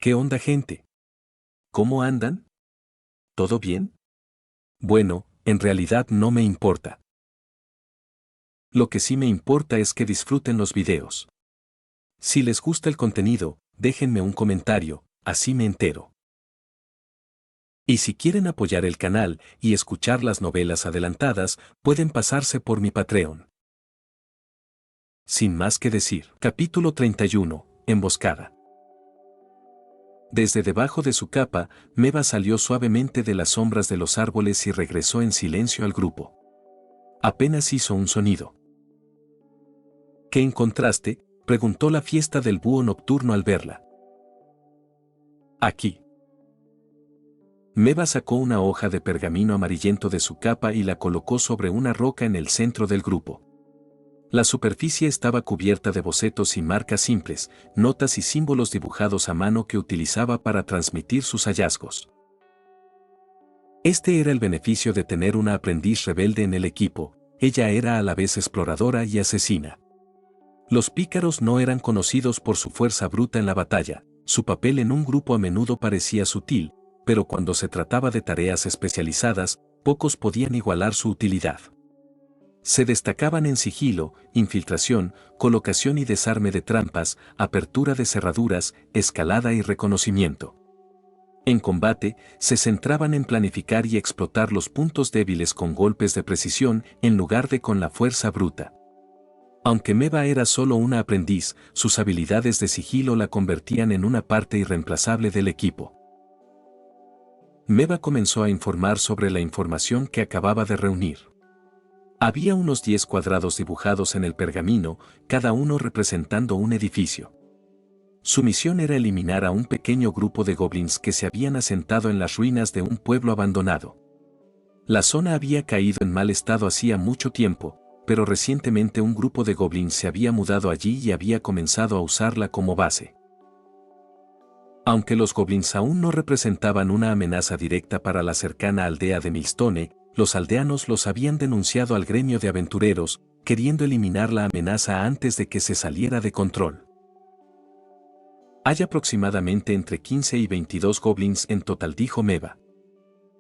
¿Qué onda, gente? ¿Cómo andan? ¿Todo bien? Bueno, en realidad no me importa. Lo que sí me importa es que disfruten los videos. Si les gusta el contenido, déjenme un comentario, así me entero. Y si quieren apoyar el canal y escuchar las novelas adelantadas, pueden pasarse por mi Patreon. Sin más que decir, capítulo 31, Emboscada. Desde debajo de su capa, Meva salió suavemente de las sombras de los árboles y regresó en silencio al grupo. Apenas hizo un sonido. ¿Qué encontraste?, preguntó la fiesta del búho nocturno al verla. Aquí. Meva sacó una hoja de pergamino amarillento de su capa y la colocó sobre una roca en el centro del grupo. La superficie estaba cubierta de bocetos y marcas simples, notas y símbolos dibujados a mano que utilizaba para transmitir sus hallazgos. Este era el beneficio de tener una aprendiz rebelde en el equipo. Ella era a la vez exploradora y asesina. Los pícaros no eran conocidos por su fuerza bruta en la batalla, su papel en un grupo a menudo parecía sutil, pero cuando se trataba de tareas especializadas, pocos podían igualar su utilidad. Se destacaban en sigilo, infiltración, colocación y desarme de trampas, apertura de cerraduras, escalada y reconocimiento. En combate, se centraban en planificar y explotar los puntos débiles con golpes de precisión en lugar de con la fuerza bruta. Aunque Meva era solo una aprendiz, sus habilidades de sigilo la convertían en una parte irreemplazable del equipo. Meva comenzó a informar sobre la información que acababa de reunir. Había unos 10 cuadrados dibujados en el pergamino, cada uno representando un edificio. Su misión era eliminar a un pequeño grupo de goblins que se habían asentado en las ruinas de un pueblo abandonado. La zona había caído en mal estado hacía mucho tiempo, pero recientemente un grupo de goblins se había mudado allí y había comenzado a usarla como base. Aunque los goblins aún no representaban una amenaza directa para la cercana aldea de Milstone, los aldeanos los habían denunciado al gremio de aventureros, queriendo eliminar la amenaza antes de que se saliera de control. Hay aproximadamente entre 15 y 22 goblins en total, dijo Meva.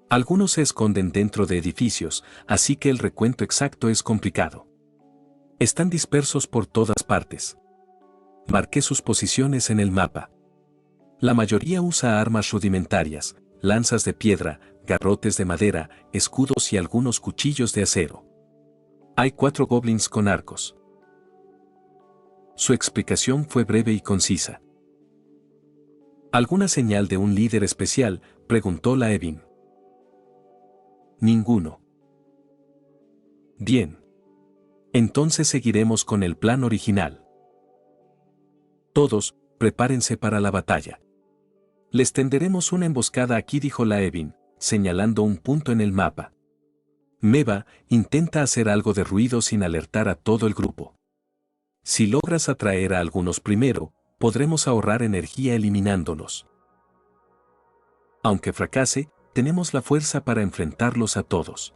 Algunos se esconden dentro de edificios, así que el recuento exacto es complicado. Están dispersos por todas partes. Marqué sus posiciones en el mapa. La mayoría usa armas rudimentarias, lanzas de piedra, garrotes de madera, escudos y algunos cuchillos de acero. Hay 4 goblins con arcos. Su explicación fue breve y concisa. ¿Alguna señal de un líder especial?, preguntó la Evin. Ninguno. Bien. Entonces seguiremos con el plan original. Todos, prepárense para la batalla. Les tenderemos una emboscada aquí, dijo la Evin, señalando un punto en el mapa. Meva, intenta hacer algo de ruido sin alertar a todo el grupo. Si logras atraer a algunos primero, podremos ahorrar energía eliminándolos. Aunque fracase, tenemos la fuerza para enfrentarlos a todos.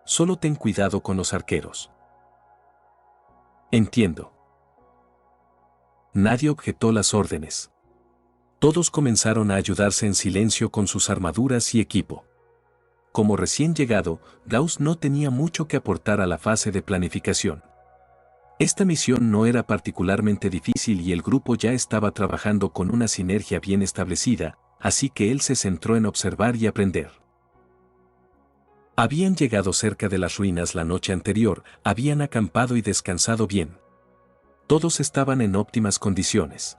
Solo ten cuidado con los arqueros. Entiendo. Nadie objetó las órdenes. Todos comenzaron a ayudarse en silencio con sus armaduras y equipo. Como recién llegado, Gauss no tenía mucho que aportar a la fase de planificación. Esta misión no era particularmente difícil y el grupo ya estaba trabajando con una sinergia bien establecida, así que él se centró en observar y aprender. Habían llegado cerca de las ruinas la noche anterior, habían acampado y descansado bien. Todos estaban en óptimas condiciones.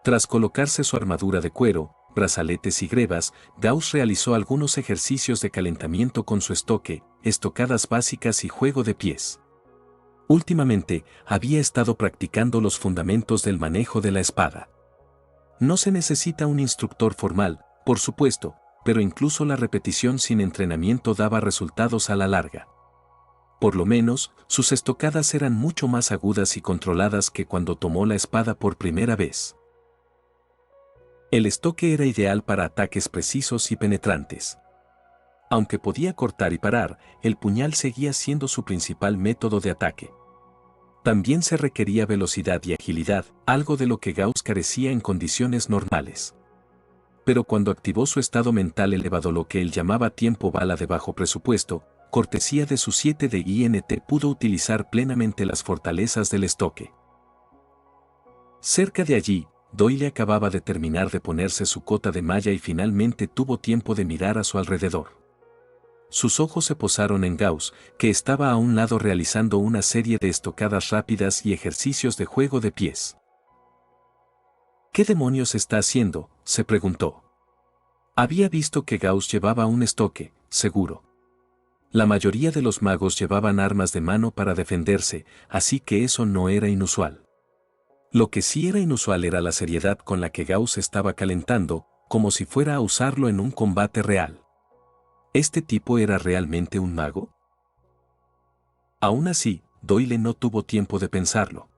Tras colocarse su armadura de cuero, brazaletes y grebas, Gauss realizó algunos ejercicios de calentamiento con su estoque, estocadas básicas y juego de pies. Últimamente, había estado practicando los fundamentos del manejo de la espada. No se necesita un instructor formal, por supuesto, pero incluso la repetición sin entrenamiento daba resultados a la larga. Por lo menos, sus estocadas eran mucho más agudas y controladas que cuando tomó la espada por primera vez. El estoque era ideal para ataques precisos y penetrantes. Aunque podía cortar y parar, el puñal seguía siendo su principal método de ataque. También se requería velocidad y agilidad, algo de lo que Gauss carecía en condiciones normales. Pero cuando activó su estado mental elevado, lo que él llamaba tiempo bala de bajo presupuesto, cortesía de su 7 de INT, pudo utilizar plenamente las fortalezas del estoque. Cerca de allí, Doyle acababa de terminar de ponerse su cota de malla y finalmente tuvo tiempo de mirar a su alrededor. Sus ojos se posaron en Gauss, que estaba a un lado realizando una serie de estocadas rápidas y ejercicios de juego de pies. ¿Qué demonios está haciendo?, se preguntó. Había visto que Gauss llevaba un estoque, seguro. La mayoría de los magos llevaban armas de mano para defenderse, así que eso no era inusual. Lo que sí era inusual era la seriedad con la que Gauss estaba calentando, como si fuera a usarlo en un combate real. ¿Este tipo era realmente un mago? Aún así, Doyle no tuvo tiempo de pensarlo.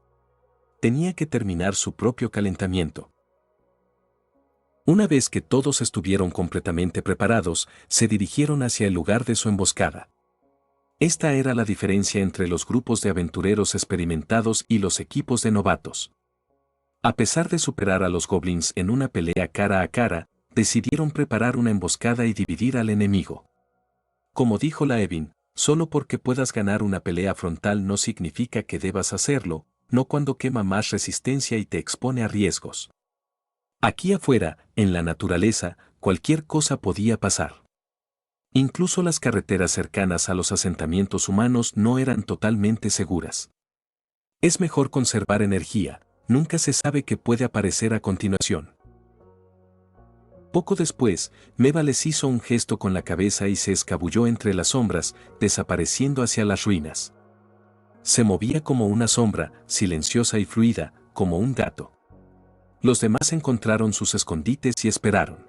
Tenía que terminar su propio calentamiento. Una vez que todos estuvieron completamente preparados, se dirigieron hacia el lugar de su emboscada. Esta era la diferencia entre los grupos de aventureros experimentados y los equipos de novatos. A pesar de superar a los goblins en una pelea cara a cara, decidieron preparar una emboscada y dividir al enemigo. Como dijo Laevin, solo porque puedas ganar una pelea frontal no significa que debas hacerlo, no cuando quema más resistencia y te expone a riesgos. Aquí afuera, en la naturaleza, cualquier cosa podía pasar. Incluso las carreteras cercanas a los asentamientos humanos no eran totalmente seguras. Es mejor conservar energía, nunca se sabe qué puede aparecer a continuación. Poco después, Meva les hizo un gesto con la cabeza y se escabulló entre las sombras, desapareciendo hacia las ruinas. Se movía como una sombra, silenciosa y fluida, como un gato. Los demás encontraron sus escondites y esperaron.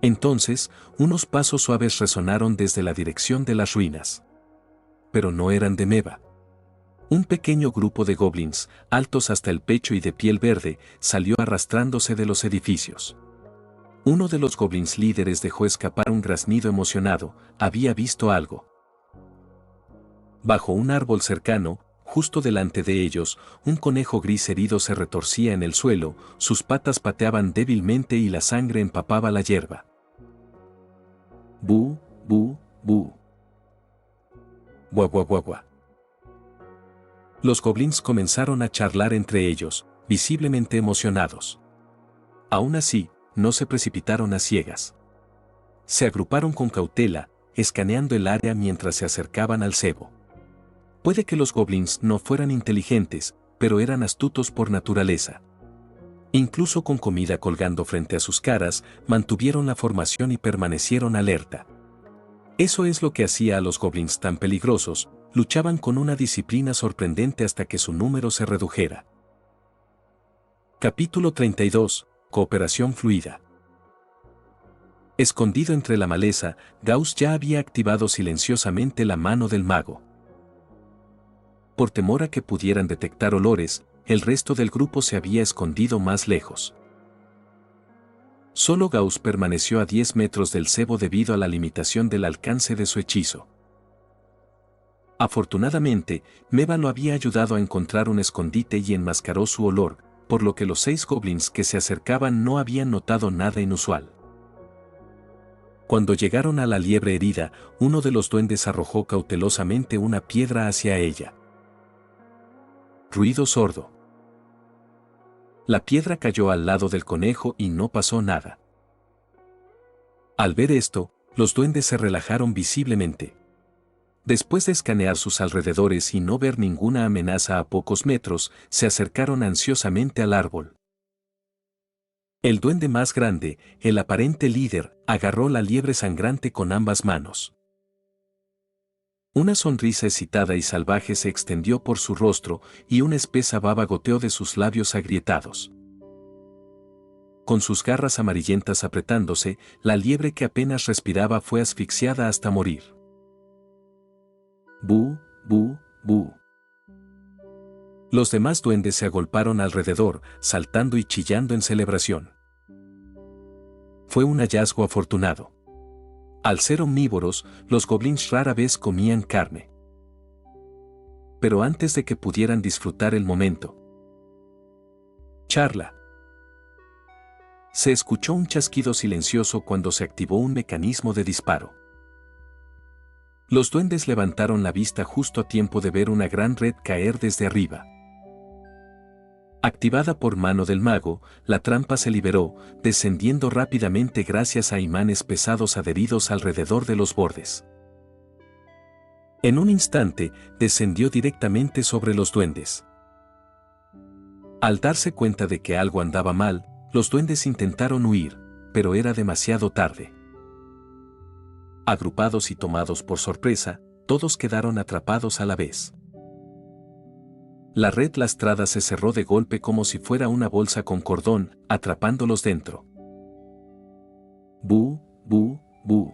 Entonces, unos pasos suaves resonaron desde la dirección de las ruinas. Pero no eran de Meva. Un pequeño grupo de goblins, altos hasta el pecho y de piel verde, salió arrastrándose de los edificios. Uno de los goblins líderes dejó escapar un graznido emocionado, había visto algo. Bajo un árbol cercano, justo delante de ellos, un conejo gris herido se retorcía en el suelo, sus patas pateaban débilmente y la sangre empapaba la hierba. Bu, bu, bu. Guau, guau, guau, guau. Los goblins comenzaron a charlar entre ellos, visiblemente emocionados. Aún así, no se precipitaron a ciegas. Se agruparon con cautela, escaneando el área mientras se acercaban al cebo. Puede que los goblins no fueran inteligentes, pero eran astutos por naturaleza. Incluso con comida colgando frente a sus caras, mantuvieron la formación y permanecieron alerta. Eso es lo que hacía a los goblins tan peligrosos, luchaban con una disciplina sorprendente hasta que su número se redujera. Capítulo 32. Cooperación fluida. Escondido entre la maleza, Gauss ya había activado silenciosamente la mano del mago. Por temor a que pudieran detectar olores, el resto del grupo se había escondido más lejos. Solo Gauss permaneció a 10 metros del cebo debido a la limitación del alcance de su hechizo. Afortunadamente, Meva lo había ayudado a encontrar un escondite y enmascaró su olor, por lo que los 6 goblins que se acercaban no habían notado nada inusual. Cuando llegaron a la liebre herida, uno de los duendes arrojó cautelosamente una piedra hacia ella. Ruido sordo. La piedra cayó al lado del conejo y no pasó nada. Al ver esto, los duendes se relajaron visiblemente. Después de escanear sus alrededores y no ver ninguna amenaza a pocos metros, se acercaron ansiosamente al árbol. El duende más grande, el aparente líder, agarró la liebre sangrante con ambas manos. Una sonrisa excitada y salvaje se extendió por su rostro y una espesa baba goteó de sus labios agrietados. Con sus garras amarillentas apretándose, la liebre que apenas respiraba fue asfixiada hasta morir. Bu, bu, bu. Los demás duendes se agolparon alrededor, saltando y chillando en celebración. Fue un hallazgo afortunado. Al ser omnívoros, los goblins rara vez comían carne. pero antes de que pudieran disfrutar el momento. Charla. Se escuchó un chasquido silencioso cuando se activó un mecanismo de disparo. Los duendes levantaron la vista justo a tiempo de ver una gran red caer desde arriba. Activada por mano del mago, la trampa se liberó, descendiendo rápidamente gracias a imanes pesados adheridos alrededor de los bordes. En un instante, descendió directamente sobre los duendes. Al darse cuenta de que algo andaba mal, los duendes intentaron huir, pero era demasiado tarde. Agrupados y tomados por sorpresa, todos quedaron atrapados a la vez. La red lastrada se cerró de golpe como si fuera una bolsa con cordón, atrapándolos dentro. ¡Bu, bu, bu!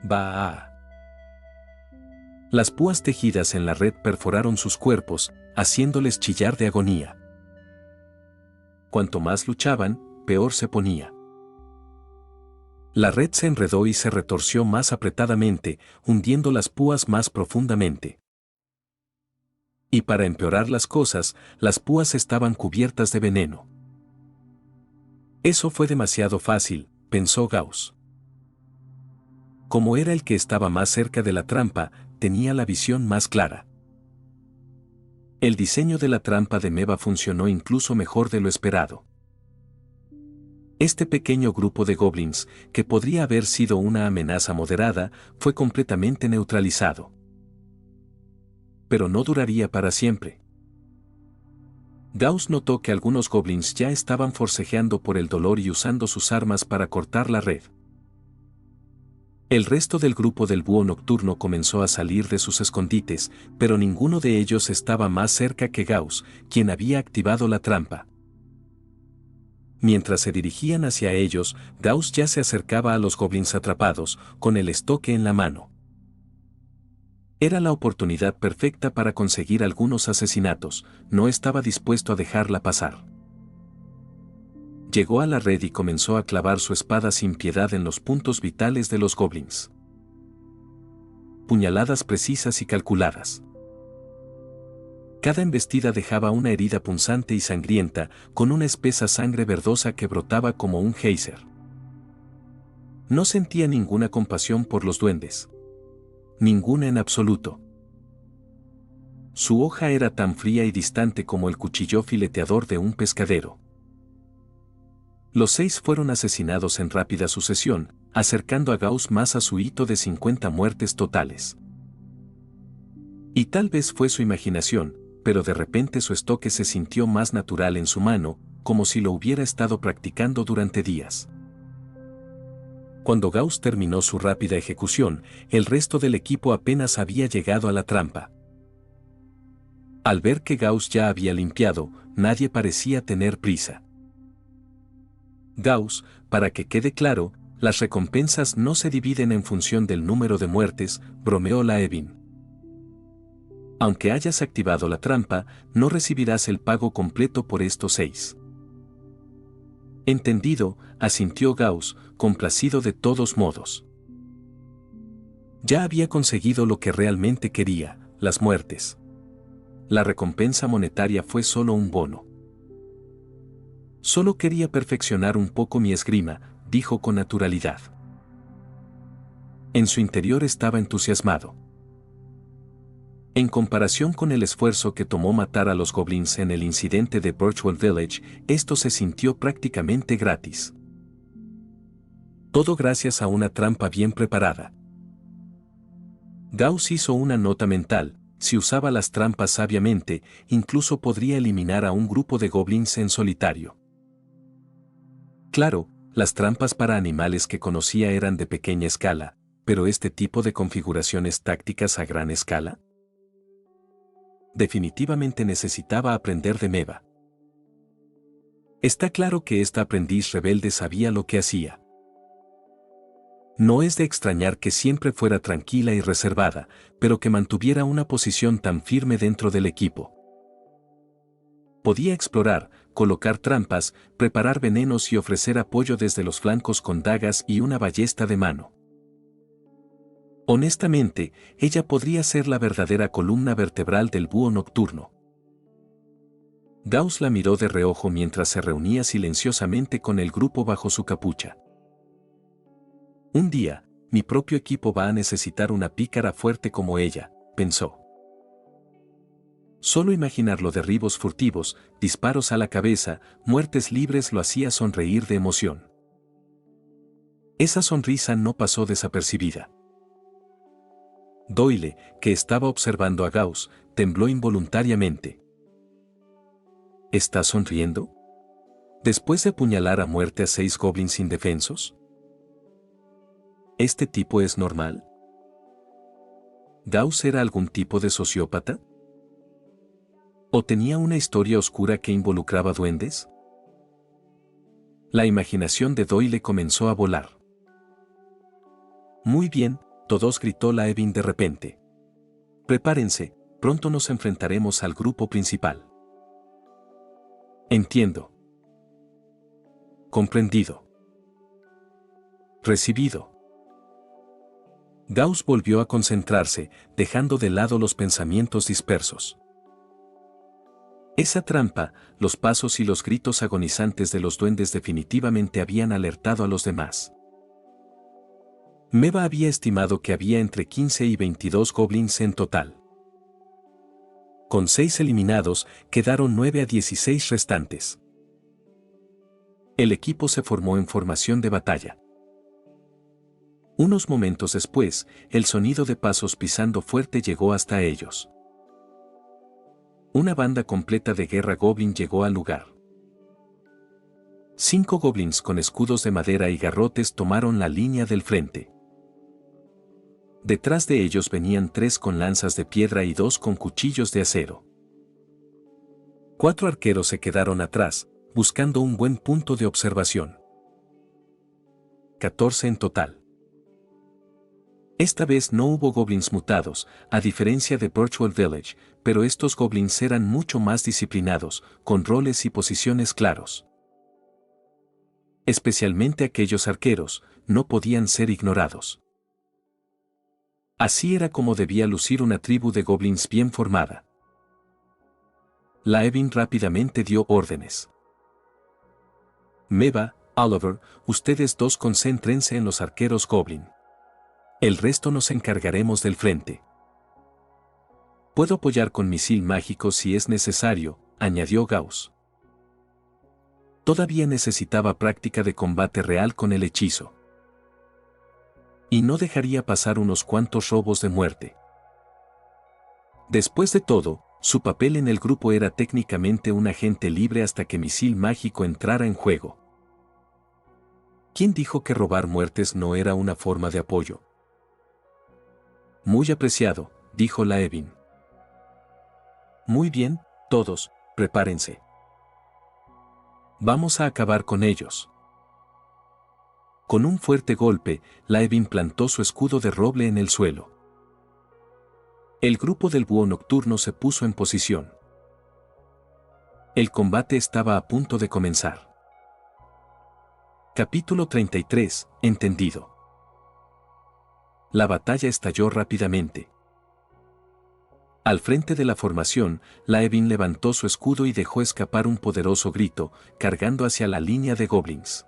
¡Ba! Las púas tejidas en la red perforaron sus cuerpos, haciéndoles chillar de agonía. Cuanto más luchaban, peor se ponía. La red se enredó y se retorció más apretadamente, hundiendo las púas más profundamente. Y para empeorar las cosas, las púas estaban cubiertas de veneno. Eso fue demasiado fácil, pensó Gauss. Como era el que estaba más cerca de la trampa, tenía la visión más clara. El diseño de la trampa de Meva funcionó incluso mejor de lo esperado. Este pequeño grupo de goblins, que podría haber sido una amenaza moderada, fue completamente neutralizado. Pero no duraría para siempre. Gauss notó que algunos goblins ya estaban forcejeando por el dolor y usando sus armas para cortar la red. El resto del grupo del búho nocturno comenzó a salir de sus escondites, pero ninguno de ellos estaba más cerca que Gauss, quien había activado la trampa. Mientras se dirigían hacia ellos, Gauss ya se acercaba a los goblins atrapados, con el estoque en la mano. Era la oportunidad perfecta para conseguir algunos asesinatos, no estaba dispuesto a dejarla pasar. Llegó a la red y comenzó a clavar su espada sin piedad en los puntos vitales de los goblins. Puñaladas precisas y calculadas. Cada embestida dejaba una herida punzante y sangrienta, con una espesa sangre verdosa que brotaba como un geyser. No sentía ninguna compasión por los duendes. Ninguna en absoluto. Su hoja era tan fría y distante como el cuchillo fileteador de un pescadero. Los 6 fueron asesinados en rápida sucesión, acercando a Gauss más a su hito de 50 muertes totales. Y tal vez fue su imaginación, pero de repente su estoque se sintió más natural en su mano, como si lo hubiera estado practicando durante días. Cuando Gauss terminó su rápida ejecución, el resto del equipo apenas había llegado a la trampa. Al ver que Gauss ya había limpiado, nadie parecía tener prisa. Gauss, para que quede claro, las recompensas no se dividen en función del número de muertes, bromeó Laevin. Aunque hayas activado la trampa, no recibirás el pago completo por estos 6. Entendido, asintió Gauss, complacido de todos modos. Ya había conseguido lo que realmente quería, las muertes. La recompensa monetaria fue solo un bono. Solo quería perfeccionar un poco mi esgrima, dijo con naturalidad. En su interior estaba entusiasmado. En comparación con el esfuerzo que tomó matar a los goblins en el incidente de Birchwell Village, esto se sintió prácticamente gratis. Todo gracias a una trampa bien preparada. Gauss hizo una nota mental: si usaba las trampas sabiamente, incluso podría eliminar a un grupo de goblins en solitario. Claro, las trampas para animales que conocía eran de pequeña escala, pero este tipo de configuraciones tácticas a gran escala. Definitivamente necesitaba aprender de Meva. Está claro que esta aprendiz rebelde sabía lo que hacía. No es de extrañar que siempre fuera tranquila y reservada, pero que mantuviera una posición tan firme dentro del equipo. Podía explorar, colocar trampas, preparar venenos y ofrecer apoyo desde los flancos con dagas y una ballesta de mano. Honestamente, ella podría ser la verdadera columna vertebral del búho nocturno. Gauss la miró de reojo mientras se reunía silenciosamente con el grupo bajo su capucha. Un día, mi propio equipo va a necesitar una pícara fuerte como ella, pensó. Solo imaginar los derribos furtivos, disparos a la cabeza, muertes libres lo hacía sonreír de emoción. Esa sonrisa no pasó desapercibida. Doyle, que estaba observando a Gauss, tembló involuntariamente. ¿Está sonriendo? ¿Después de apuñalar a muerte a 6 goblins indefensos? ¿Este tipo es normal? ¿Gauss era algún tipo de sociópata? ¿O tenía una historia oscura que involucraba duendes? La imaginación de Doyle comenzó a volar. Muy bien, todos, gritó Laevin de repente. Prepárense, pronto nos enfrentaremos al grupo principal. Entiendo. Comprendido. Recibido. Gauss volvió a concentrarse, dejando de lado los pensamientos dispersos. Esa trampa, los pasos y los gritos agonizantes de los duendes definitivamente habían alertado a los demás. Meva había estimado que había entre 15 y 22 goblins en total. Con 6 eliminados, quedaron 9 a 16 restantes. El equipo se formó en formación de batalla. Unos momentos después, el sonido de pasos pisando fuerte llegó hasta ellos. Una banda completa de guerra goblin llegó al lugar. 5 goblins con escudos de madera y garrotes tomaron la línea del frente. Detrás de ellos venían 3 con lanzas de piedra y 2 con cuchillos de acero. 4 arqueros se quedaron atrás, buscando un buen punto de observación. 14 en total. Esta vez no hubo goblins mutados, a diferencia de Birchwood Village, pero estos goblins eran mucho más disciplinados, con roles y posiciones claros. Especialmente aquellos arqueros, no podían ser ignorados. Así era como debía lucir una tribu de goblins bien formada. Laevin rápidamente dio órdenes. Meva, Oliver, ustedes dos concéntrense en los arqueros goblin. El resto nos encargaremos del frente. Puedo apoyar con misil mágico si es necesario, añadió Gauss. Todavía necesitaba práctica de combate real con el hechizo. Y no dejaría pasar unos cuantos robos de muerte. Después de todo, su papel en el grupo era técnicamente un agente libre hasta que misil mágico entrara en juego. ¿Quién dijo que robar muertes no era una forma de apoyo? Muy apreciado, dijo Laevin. Muy bien, todos, prepárense. Vamos a acabar con ellos. Con un fuerte golpe, Laevin plantó su escudo de roble en el suelo. El grupo del búho nocturno se puso en posición. El combate estaba a punto de comenzar. Capítulo 33, entendido. La batalla estalló rápidamente. Al frente de la formación, Laevin levantó su escudo y dejó escapar un poderoso grito, cargando hacia la línea de goblins.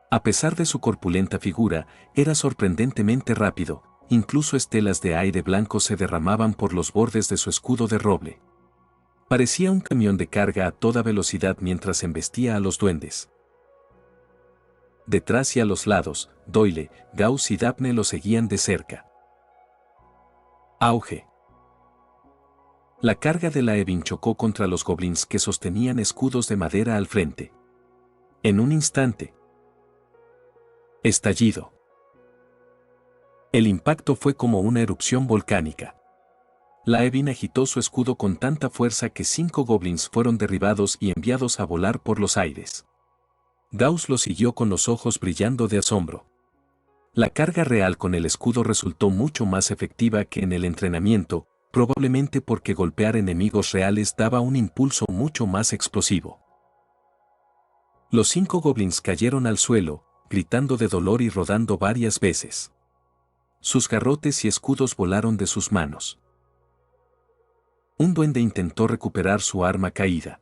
A pesar de su corpulenta figura, era sorprendentemente rápido, incluso estelas de aire blanco se derramaban por los bordes de su escudo de roble. Parecía un camión de carga a toda velocidad mientras embestía a los duendes. Detrás y a los lados, Doyle, Gauss y Daphne lo seguían de cerca. Auge. La carga de Laevin chocó contra los goblins que sostenían escudos de madera al frente. En un instante. Estallido. El impacto fue como una erupción volcánica. Laevin agitó su escudo con tanta fuerza que 5 goblins fueron derribados y enviados a volar por los aires. Gauss lo siguió con los ojos brillando de asombro. La carga real con el escudo resultó mucho más efectiva que en el entrenamiento, probablemente porque golpear enemigos reales daba un impulso mucho más explosivo. Los 5 goblins cayeron al suelo, gritando de dolor y rodando varias veces. Sus garrotes y escudos volaron de sus manos. Un duende intentó recuperar su arma caída.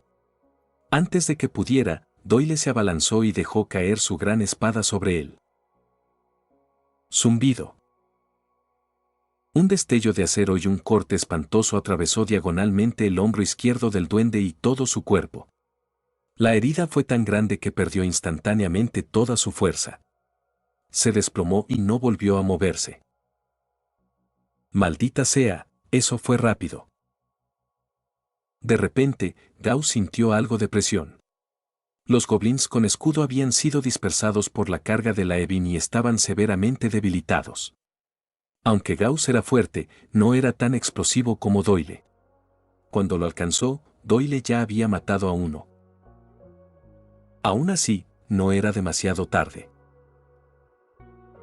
Antes de que pudiera, Doyle se abalanzó y dejó caer su gran espada sobre él. Zumbido. Un destello de acero y un corte espantoso atravesó diagonalmente el hombro izquierdo del duende y todo su cuerpo. La herida fue tan grande que perdió instantáneamente toda su fuerza. Se desplomó y no volvió a moverse. Maldita sea, eso fue rápido. De repente, Gauss sintió algo de presión. Los goblins con escudo habían sido dispersados por la carga de la Evin y estaban severamente debilitados. Aunque Gauss era fuerte, no era tan explosivo como Doyle. Cuando lo alcanzó, Doyle ya había matado a uno. Aún así, no era demasiado tarde.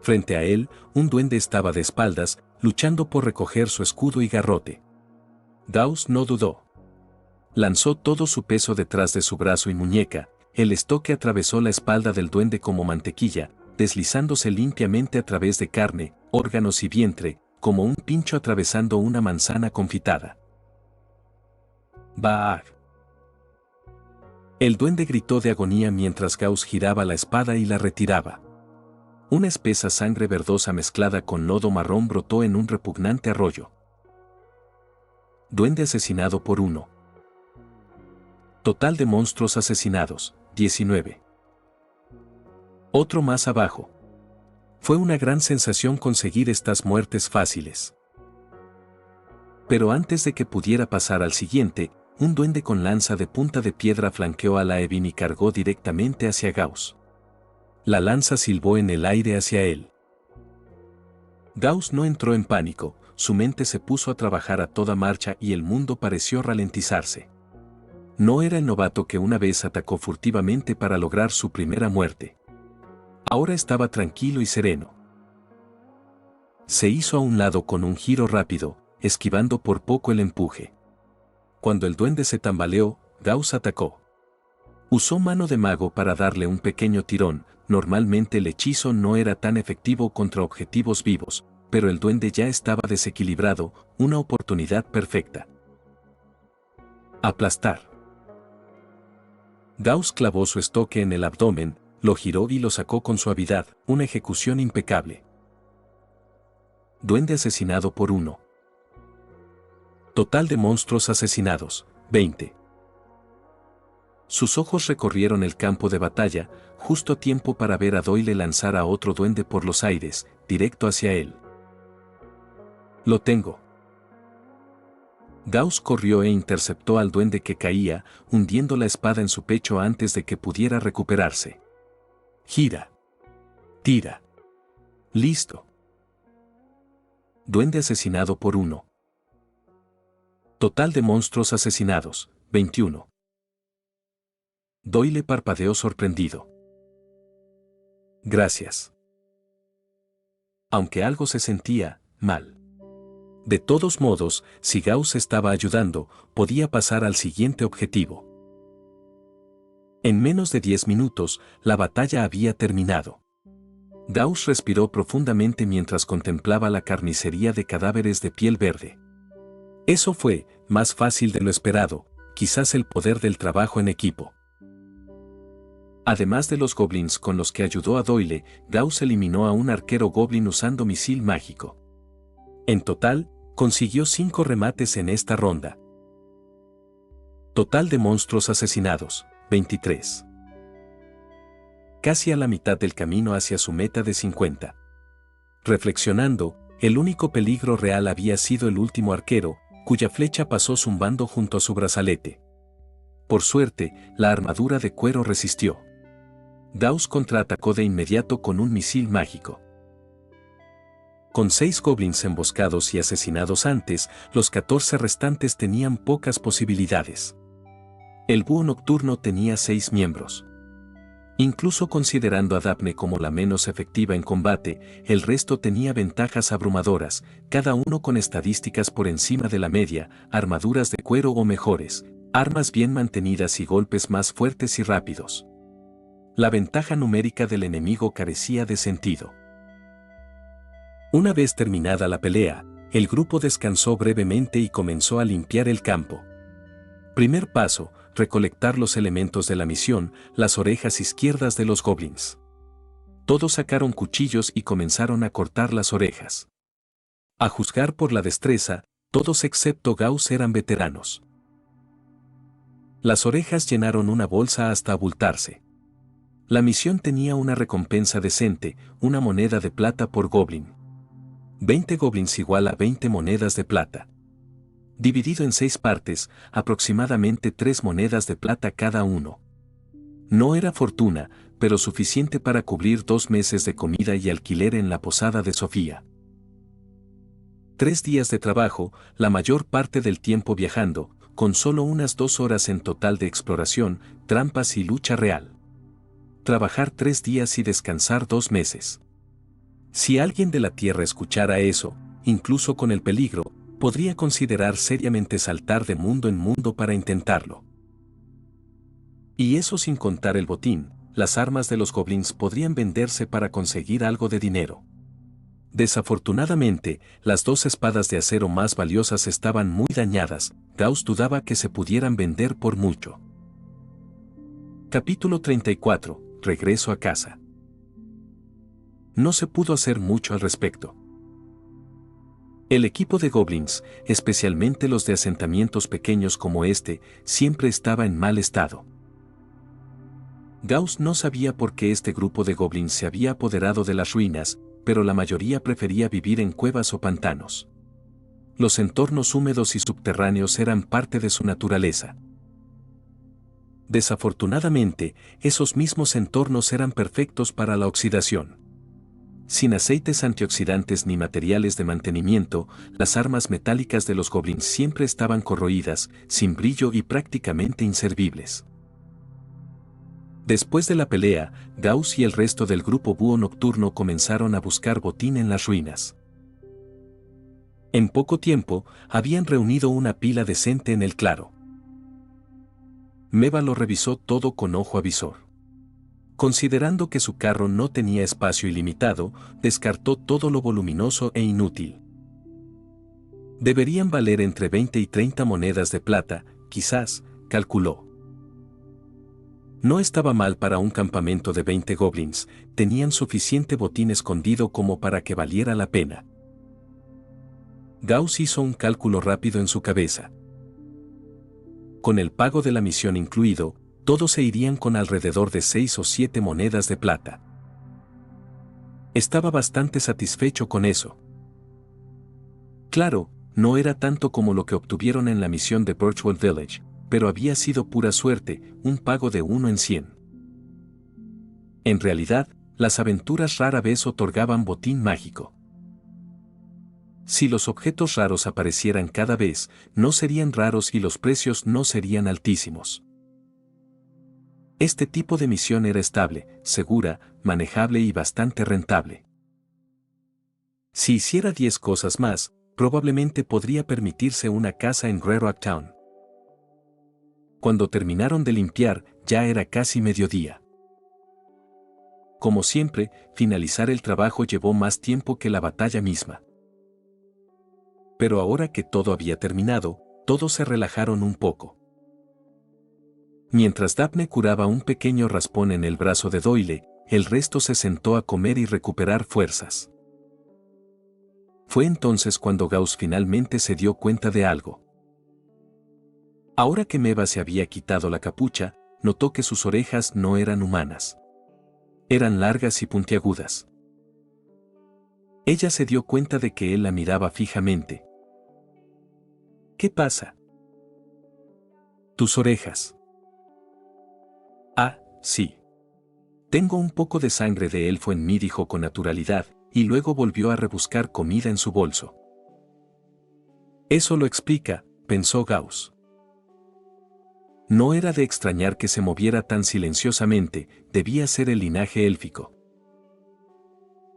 Frente a él, un duende estaba de espaldas, luchando por recoger su escudo y garrote. Gauss no dudó. Lanzó todo su peso detrás de su brazo y muñeca, el estoque atravesó la espalda del duende como mantequilla, deslizándose limpiamente a través de carne, órganos y vientre, como un pincho atravesando una manzana confitada. ¡Baag! El duende gritó de agonía mientras Gauss giraba la espada y la retiraba. Una espesa sangre verdosa mezclada con lodo marrón brotó en un repugnante arroyo. Duende asesinado por uno. Total de monstruos asesinados, 19. Otro más abajo. Fue una gran sensación conseguir estas muertes fáciles. Pero antes de que pudiera pasar al siguiente, un duende con lanza de punta de piedra flanqueó a la Evin y cargó directamente hacia Gauss. La lanza silbó en el aire hacia él. Gauss no entró en pánico, su mente se puso a trabajar a toda marcha y el mundo pareció ralentizarse. No era el novato que una vez atacó furtivamente para lograr su primera muerte. Ahora estaba tranquilo y sereno. Se hizo a un lado con un giro rápido, esquivando por poco el empuje. Cuando el duende se tambaleó, Gauss atacó. Usó mano de mago para darle un pequeño tirón. Normalmente el hechizo no era tan efectivo contra objetivos vivos, pero el duende ya estaba desequilibrado, una oportunidad perfecta. Aplastar. Gauss clavó su estoque en el abdomen, lo giró y lo sacó con suavidad, una ejecución impecable. Duende asesinado por uno. Total de monstruos asesinados, 20. Sus ojos recorrieron el campo de batalla, justo a tiempo para ver a Doyle lanzar a otro duende por los aires, directo hacia él. Lo tengo. Gauss corrió e interceptó al duende que caía, hundiendo la espada en su pecho antes de que pudiera recuperarse. Gira. Tira. Listo. Duende asesinado por uno. Total de monstruos asesinados, 21. Doyle parpadeó sorprendido. Gracias. Aunque algo se sentía mal. De todos modos, si Gauss estaba ayudando, podía pasar al siguiente objetivo. En menos de 10 minutos, la batalla había terminado. Gauss respiró profundamente mientras contemplaba la carnicería de cadáveres de piel verde. Eso fue, más fácil de lo esperado, quizás el poder del trabajo en equipo. Además de los goblins con los que ayudó a Doyle, Gauss eliminó a un arquero goblin usando misil mágico. En total, consiguió 5 remates en esta ronda. Total de monstruos asesinados, 23. Casi a la mitad del camino hacia su meta de 50. Reflexionando, el único peligro real había sido el último arquero, cuya flecha pasó zumbando junto a su brazalete. Por suerte, la armadura de cuero resistió. Gauss contraatacó de inmediato con un misil mágico. Con 6 goblins emboscados y asesinados antes, los 14 restantes tenían pocas posibilidades. El búho nocturno tenía 6 miembros. Incluso considerando a Daphne como la menos efectiva en combate, el resto tenía ventajas abrumadoras, cada uno con estadísticas por encima de la media, armaduras de cuero o mejores, armas bien mantenidas y golpes más fuertes y rápidos. La ventaja numérica del enemigo carecía de sentido. Una vez terminada la pelea, el grupo descansó brevemente y comenzó a limpiar el campo. Primer paso, recolectar los elementos de la misión, las orejas izquierdas de los goblins. Todos sacaron cuchillos y comenzaron a cortar las orejas. A juzgar por la destreza, todos excepto Gauss eran veteranos. Las orejas llenaron una bolsa hasta abultarse. La misión tenía una recompensa decente, una moneda de plata por goblin. 20 goblins igual a 20 monedas de plata. Dividido en 6 partes, aproximadamente 3 monedas de plata cada uno. No era fortuna, pero suficiente para cubrir 2 meses de comida y alquiler en la posada de Sofía. 3 días de trabajo, la mayor parte del tiempo viajando, con solo unas 2 horas en total de exploración, trampas y lucha real. Trabajar 3 días y descansar 2 meses. Si alguien de la Tierra escuchara eso, incluso con el peligro, podría considerar seriamente saltar de mundo en mundo para intentarlo. Y eso sin contar el botín, las armas de los goblins podrían venderse para conseguir algo de dinero. Desafortunadamente, las 2 espadas de acero más valiosas estaban muy dañadas, Gauss dudaba que se pudieran vender por mucho. Capítulo 34. Regreso a casa. No se pudo hacer mucho al respecto. El equipo de goblins, especialmente los de asentamientos pequeños como este, siempre estaba en mal estado. Gauss no sabía por qué este grupo de goblins se había apoderado de las ruinas, pero la mayoría prefería vivir en cuevas o pantanos. Los entornos húmedos y subterráneos eran parte de su naturaleza. Desafortunadamente, esos mismos entornos eran perfectos para la oxidación. Sin aceites antioxidantes ni materiales de mantenimiento, las armas metálicas de los goblins siempre estaban corroídas, sin brillo y prácticamente inservibles. Después de la pelea, Gauss y el resto del grupo búho nocturno comenzaron a buscar botín en las ruinas. En poco tiempo, habían reunido una pila decente en el claro. Meva lo revisó todo con ojo avisor. Considerando que su carro no tenía espacio ilimitado, descartó todo lo voluminoso e inútil. Deberían valer entre 20 y 30 monedas de plata, quizás, calculó. No estaba mal para un campamento de 20 goblins, tenían suficiente botín escondido como para que valiera la pena. Gauss hizo un cálculo rápido en su cabeza. Con el pago de la misión incluido, todos se irían con alrededor de 6 o 7 monedas de plata. Estaba bastante satisfecho con eso. Claro, no era tanto como lo que obtuvieron en la misión de Birchwood Village, pero había sido pura suerte, un pago de 1 en 100. En realidad, las aventuras rara vez otorgaban botín mágico. Si los objetos raros aparecieran cada vez, no serían raros y los precios no serían altísimos. Este tipo de misión era estable, segura, manejable y bastante rentable. Si hiciera 10 cosas más, probablemente podría permitirse una casa en Grey Rock Town. Cuando terminaron de limpiar, ya era casi mediodía. Como siempre, finalizar el trabajo llevó más tiempo que la batalla misma. Pero ahora que todo había terminado, todos se relajaron un poco. Mientras Daphne curaba un pequeño raspón en el brazo de Doyle, el resto se sentó a comer y recuperar fuerzas. Fue entonces cuando Gauss finalmente se dio cuenta de algo. Ahora que Meva se había quitado la capucha, notó que sus orejas no eran humanas. Eran largas y puntiagudas. Ella se dio cuenta de que él la miraba fijamente. ¿Qué pasa? Tus orejas. Ah, sí. Tengo un poco de sangre de elfo en mí, dijo con naturalidad, y luego volvió a rebuscar comida en su bolso. Eso lo explica, pensó Gauss. No era de extrañar que se moviera tan silenciosamente, debía ser el linaje élfico.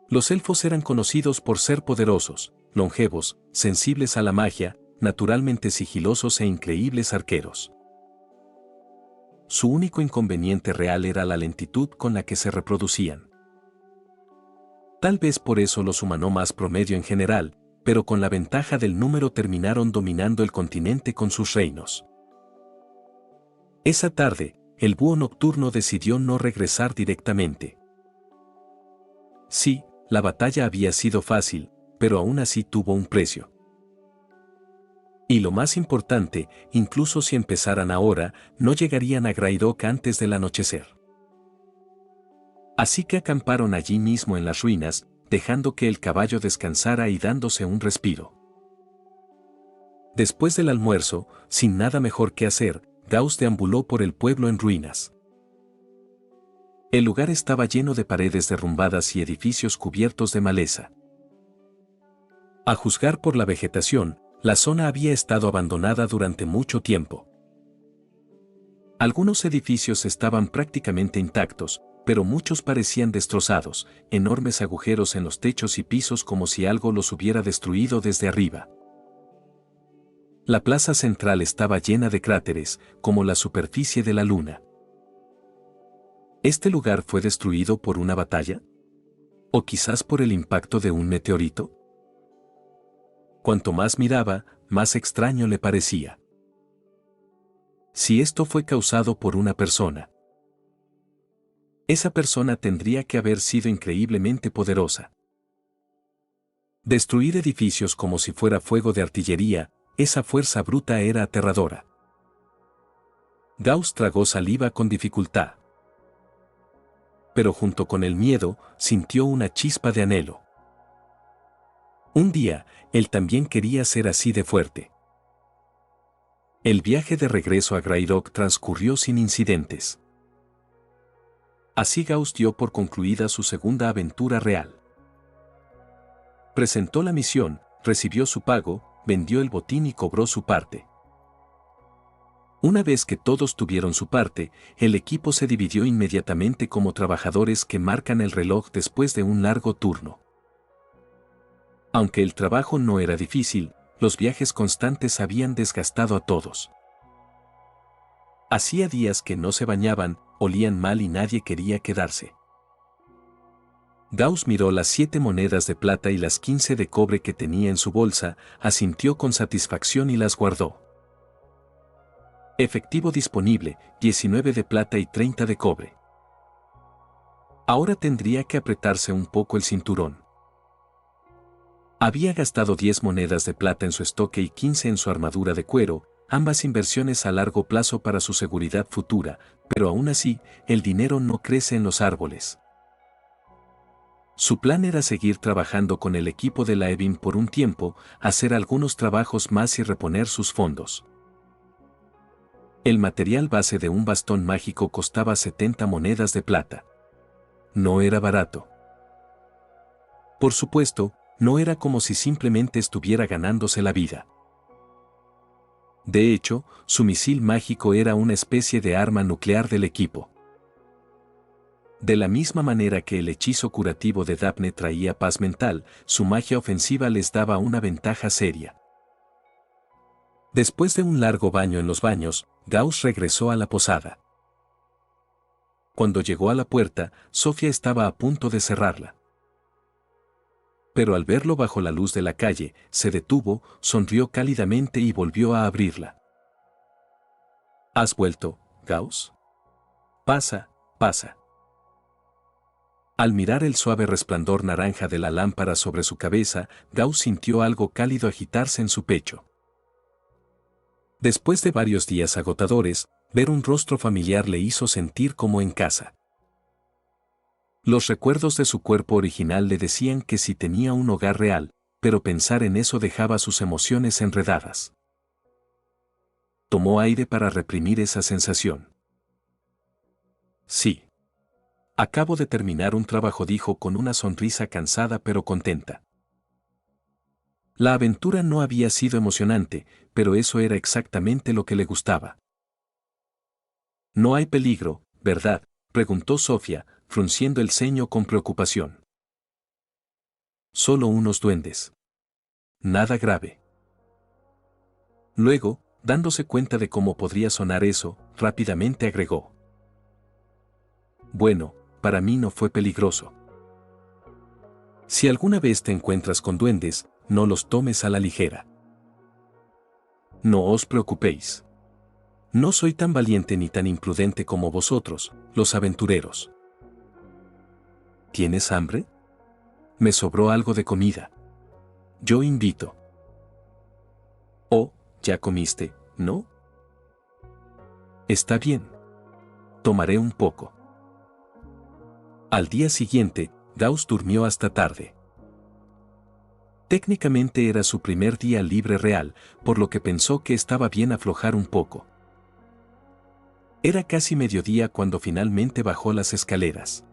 Los elfos eran conocidos por ser poderosos, longevos, sensibles a la magia, naturalmente sigilosos e increíbles arqueros. Su único inconveniente real era la lentitud con la que se reproducían. Tal vez por eso los humanos más promedio en general, pero con la ventaja del número terminaron dominando el continente con sus reinos. Esa tarde, el búho nocturno decidió no regresar directamente. Sí, la batalla había sido fácil, pero aún así tuvo un precio. Y lo más importante, incluso si empezaran ahora, no llegarían a Greyrock antes del anochecer. Así que acamparon allí mismo en las ruinas, dejando que el caballo descansara y dándose un respiro. Después del almuerzo, sin nada mejor que hacer, Gauss deambuló por el pueblo en ruinas. El lugar estaba lleno de paredes derrumbadas y edificios cubiertos de maleza. A juzgar por la vegetación, la zona había estado abandonada durante mucho tiempo. Algunos edificios estaban prácticamente intactos, pero muchos parecían destrozados, enormes agujeros en los techos y pisos como si algo los hubiera destruido desde arriba. La plaza central estaba llena de cráteres, como la superficie de la luna. ¿Este lugar fue destruido por una batalla? ¿O quizás por el impacto de un meteorito? Cuanto más miraba, más extraño le parecía. Si esto fue causado por una persona, esa persona tendría que haber sido increíblemente poderosa. Destruir edificios como si fuera fuego de artillería, esa fuerza bruta era aterradora. Gauss tragó saliva con dificultad. Pero junto con el miedo, sintió una chispa de anhelo. Un día, él también quería ser así de fuerte. El viaje de regreso a Greyrock transcurrió sin incidentes. Así Gauss dio por concluida su segunda aventura real. Presentó la misión, recibió su pago, vendió el botín y cobró su parte. Una vez que todos tuvieron su parte, el equipo se dividió inmediatamente como trabajadores que marcan el reloj después de un largo turno. Aunque el trabajo no era difícil, los viajes constantes habían desgastado a todos. Hacía días que no se bañaban, olían mal y nadie quería quedarse. Gauss miró las 7 monedas de plata y las 15 de cobre que tenía en su bolsa, asintió con satisfacción y las guardó. Efectivo disponible, 19 de plata y 30 de cobre. Ahora tendría que apretarse un poco el cinturón. Había gastado 10 monedas de plata en su estoque y 15 en su armadura de cuero, ambas inversiones a largo plazo para su seguridad futura, pero aún así, el dinero no crece en los árboles. Su plan era seguir trabajando con el equipo de la EBIM por un tiempo, hacer algunos trabajos más y reponer sus fondos. El material base de un bastón mágico costaba 70 monedas de plata. No era barato. Por supuesto, no era como si simplemente estuviera ganándose la vida. De hecho, su misil mágico era una especie de arma nuclear del equipo. De la misma manera que el hechizo curativo de Daphne traía paz mental, su magia ofensiva les daba una ventaja seria. Después de un largo baño en los baños, Gauss regresó a la posada. Cuando llegó a la puerta, Sofía estaba a punto de cerrarla. Pero al verlo bajo la luz de la calle, se detuvo, sonrió cálidamente y volvió a abrirla. ¿Has vuelto, Gauss? Pasa, pasa. Al mirar el suave resplandor naranja de la lámpara sobre su cabeza, Gauss sintió algo cálido agitarse en su pecho. Después de varios días agotadores, ver un rostro familiar le hizo sentir como en casa. Los recuerdos de su cuerpo original le decían que sí tenía un hogar real, pero pensar en eso dejaba sus emociones enredadas. Tomó aire para reprimir esa sensación. Sí. Acabo de terminar un trabajo, dijo con una sonrisa cansada pero contenta. La aventura no había sido emocionante, pero eso era exactamente lo que le gustaba. No hay peligro, ¿verdad?, preguntó Sofía, frunciendo el ceño con preocupación. Solo unos duendes. Nada grave. Luego, dándose cuenta de cómo podría sonar eso, rápidamente agregó. Bueno, para mí no fue peligroso. Si alguna vez te encuentras con duendes, no los tomes a la ligera. No os preocupéis. No soy tan valiente ni tan imprudente como vosotros, los aventureros. ¿Tienes hambre? Me sobró algo de comida. Yo invito. Oh, ya comiste, ¿no? Está bien. Tomaré un poco. Al día siguiente, Gauss durmió hasta tarde. Técnicamente era su primer día libre real, por lo que pensó que estaba bien aflojar un poco. Era casi mediodía cuando finalmente bajó las escaleras.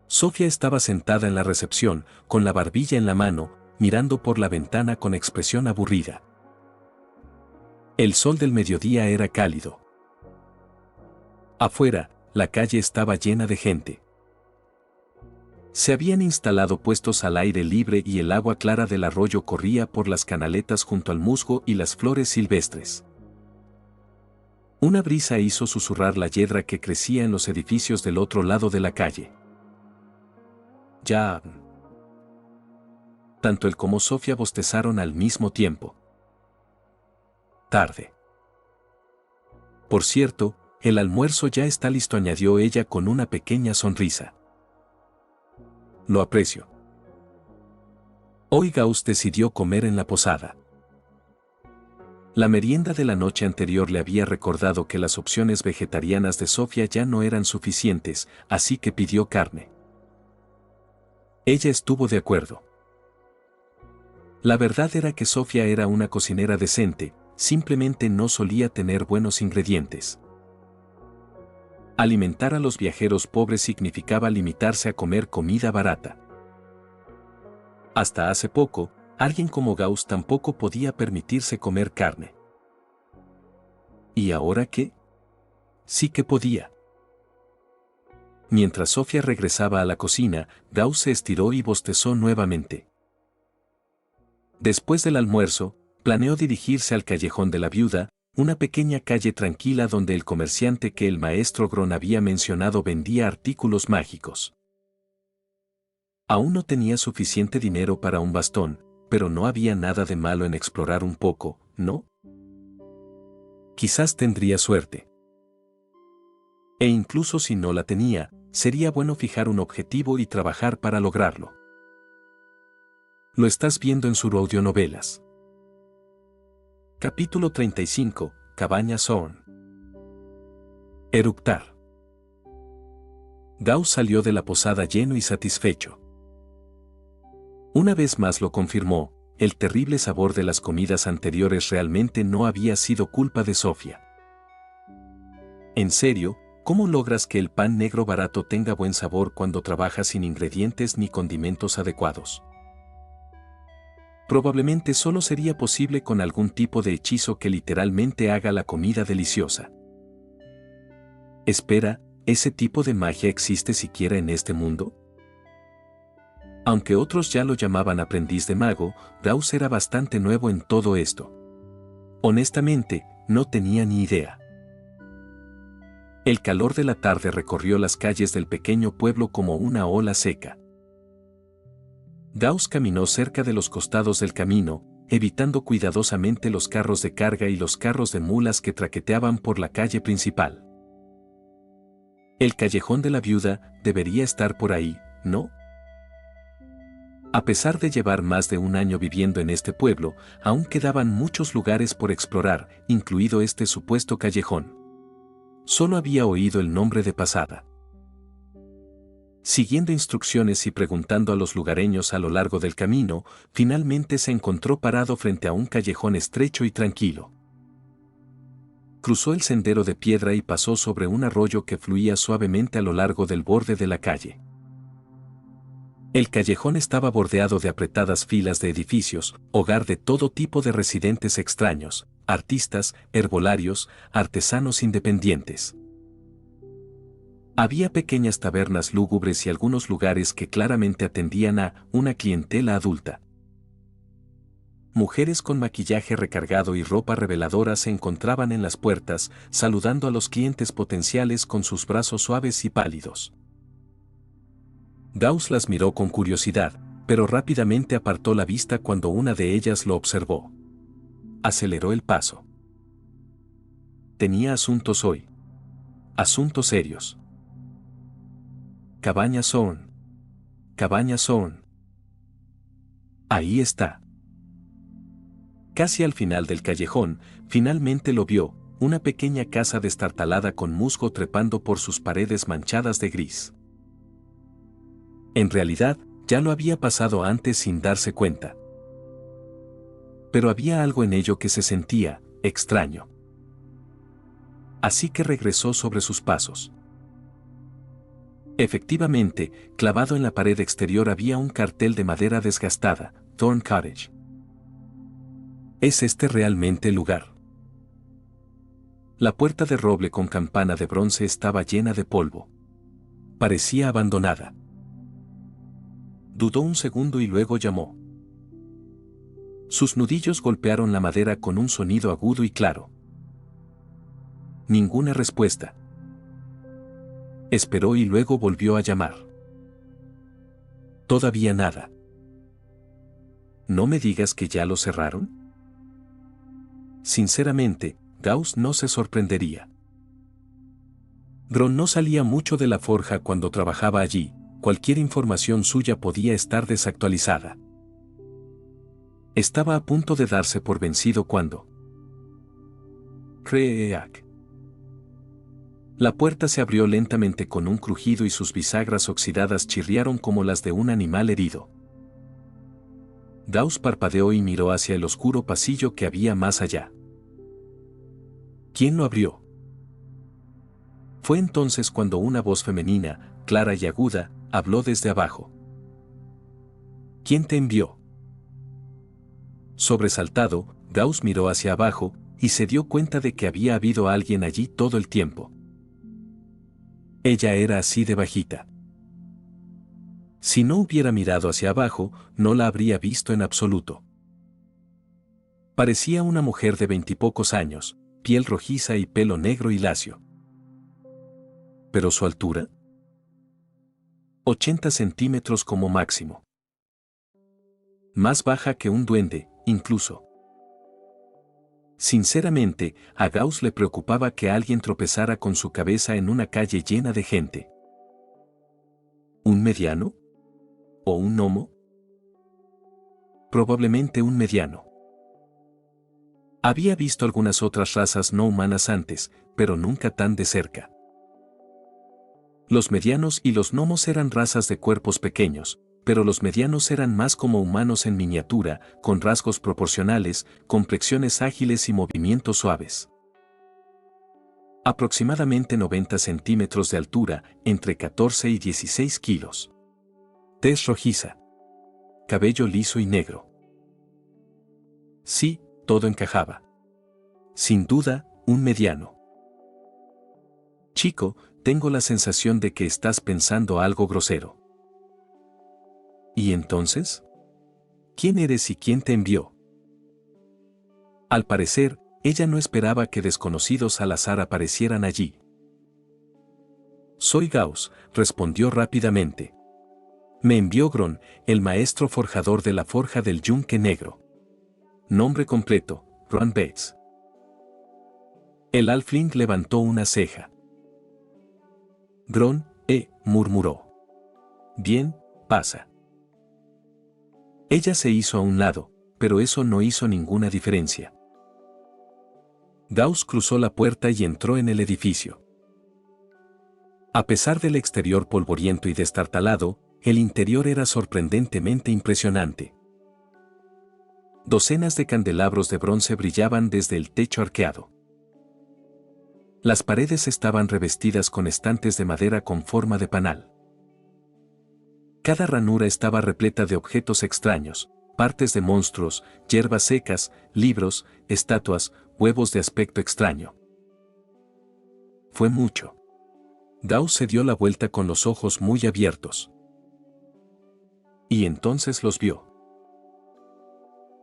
Sofía estaba sentada en la recepción, con la barbilla en la mano, mirando por la ventana con expresión aburrida. El sol del mediodía era cálido. Afuera, la calle estaba llena de gente. Se habían instalado puestos al aire libre y el agua clara del arroyo corría por las canaletas junto al musgo y las flores silvestres. Una brisa hizo susurrar la hiedra que crecía en los edificios del otro lado de la calle. Ya. Tanto él como Sofía bostezaron al mismo tiempo. Tarde. Por cierto, el almuerzo ya está listo, añadió ella con una pequeña sonrisa. Lo aprecio. Hoy Gauss decidió comer en la posada. La merienda de la noche anterior le había recordado que las opciones vegetarianas de Sofía ya no eran suficientes, así que pidió carne. Ella estuvo de acuerdo. La verdad era que Sofía era una cocinera decente, simplemente no solía tener buenos ingredientes. Alimentar a los viajeros pobres significaba limitarse a comer comida barata. Hasta hace poco, alguien como Gauss tampoco podía permitirse comer carne. ¿Y ahora qué? Sí que podía. Mientras Sofía regresaba a la cocina, Gauss se estiró y bostezó nuevamente. Después del almuerzo, planeó dirigirse al callejón de la viuda, una pequeña calle tranquila donde el comerciante que el maestro Gron había mencionado vendía artículos mágicos. Aún no tenía suficiente dinero para un bastón, pero no había nada de malo en explorar un poco, ¿no? Quizás tendría suerte. E incluso si no la tenía, sería bueno fijar un objetivo y trabajar para lograrlo. Lo estás viendo en sus audionovelas. Capítulo 35, Cabaña Zorn. Eructar. Gauss salió de la posada lleno y satisfecho. Una vez más lo confirmó, el terrible sabor de las comidas anteriores realmente no había sido culpa de Sofía. En serio, ¿cómo logras que el pan negro barato tenga buen sabor cuando trabajas sin ingredientes ni condimentos adecuados? Probablemente solo sería posible con algún tipo de hechizo que literalmente haga la comida deliciosa. Espera, ¿ese tipo de magia existe siquiera en este mundo? Aunque otros ya lo llamaban aprendiz de mago, Gauss era bastante nuevo en todo esto. Honestamente, no tenía ni idea. El calor de la tarde recorrió las calles del pequeño pueblo como una ola seca. Gauss caminó cerca de los costados del camino, evitando cuidadosamente los carros de carga y los carros de mulas que traqueteaban por la calle principal. El callejón de la viuda debería estar por ahí, ¿no? A pesar de llevar más de un año viviendo en este pueblo, aún quedaban muchos lugares por explorar, incluido este supuesto callejón. Solo había oído el nombre de pasada. Siguiendo instrucciones y preguntando a los lugareños a lo largo del camino, finalmente se encontró parado frente a un callejón estrecho y tranquilo. Cruzó el sendero de piedra y pasó sobre un arroyo que fluía suavemente a lo largo del borde de la calle. El callejón estaba bordeado de apretadas filas de edificios, hogar de todo tipo de residentes extraños, artistas, herbolarios, artesanos independientes. Había pequeñas tabernas lúgubres y algunos lugares que claramente atendían a una clientela adulta. Mujeres con maquillaje recargado y ropa reveladora se encontraban en las puertas, saludando a los clientes potenciales con sus brazos suaves y pálidos. Gauss las miró con curiosidad, pero rápidamente apartó la vista cuando una de ellas lo observó. Aceleró el paso. Tenía asuntos hoy. Asuntos serios. Cabaña Zorn. Cabaña Zorn. Ahí está. Casi al final del callejón, finalmente lo vio, una pequeña casa destartalada con musgo trepando por sus paredes manchadas de gris. En realidad, ya lo había pasado antes sin darse cuenta. Pero había algo en ello que se sentía extraño. Así que regresó sobre sus pasos. Efectivamente, clavado en la pared exterior había un cartel de madera desgastada, Thorn Cottage. ¿Es este realmente el lugar? La puerta de roble con campana de bronce estaba llena de polvo. Parecía abandonada. Dudó un segundo y luego llamó. Sus nudillos golpearon la madera con un sonido agudo y claro. Ninguna respuesta. Esperó y luego volvió a llamar. Todavía nada. ¿No me digas que ya lo cerraron? Sinceramente, Gauss no se sorprendería. Gron no salía mucho de la forja cuando trabajaba allí, cualquier información suya podía estar desactualizada. Estaba a punto de darse por vencido cuando... Creak. La puerta se abrió lentamente con un crujido y sus bisagras oxidadas chirriaron como las de un animal herido. Gauss parpadeó y miró hacia el oscuro pasillo que había más allá. ¿Quién lo abrió? Fue entonces cuando una voz femenina, clara y aguda, habló desde abajo. ¿Quién te envió? Sobresaltado, Gauss miró hacia abajo y se dio cuenta de que había habido alguien allí todo el tiempo. Ella era así de bajita. Si no hubiera mirado hacia abajo, no la habría visto en absoluto. Parecía una mujer de 20 y pocos años, piel rojiza y pelo negro y lacio. ¿Pero su altura? 80 centímetros como máximo. Más baja que un duende, incluso. Sinceramente, a Gauss le preocupaba que alguien tropezara con su cabeza en una calle llena de gente. ¿Un mediano? ¿O un gnomo? Probablemente un mediano. Había visto algunas otras razas no humanas antes, pero nunca tan de cerca. Los medianos y los gnomos eran razas de cuerpos pequeños, pero los medianos eran más como humanos en miniatura, con rasgos proporcionales, complexiones ágiles y movimientos suaves. Aproximadamente 90 centímetros de altura, entre 14 y 16 kilos. Tez rojiza. Cabello liso y negro. Sí, todo encajaba. Sin duda, un mediano. Chico, tengo la sensación de que estás pensando algo grosero. ¿Y entonces? ¿Quién eres y quién te envió? Al parecer, ella no esperaba que desconocidos al azar aparecieran allí. Soy Gauss, respondió rápidamente. Me envió Gron, el maestro forjador de la forja del yunque negro. Nombre completo, Ron Bates. El halfling levantó una ceja. Gron, murmuró. Bien, pasa. Ella se hizo a un lado, pero eso no hizo ninguna diferencia. Gauss cruzó la puerta y entró en el edificio. A pesar del exterior polvoriento y destartalado, el interior era sorprendentemente impresionante. Docenas de candelabros de bronce brillaban desde el techo arqueado. Las paredes estaban revestidas con estantes de madera con forma de panal. Cada ranura estaba repleta de objetos extraños, partes de monstruos, hierbas secas, libros, estatuas, huevos de aspecto extraño. Fue mucho. Gauss se dio la vuelta con los ojos muy abiertos. Y entonces los vio.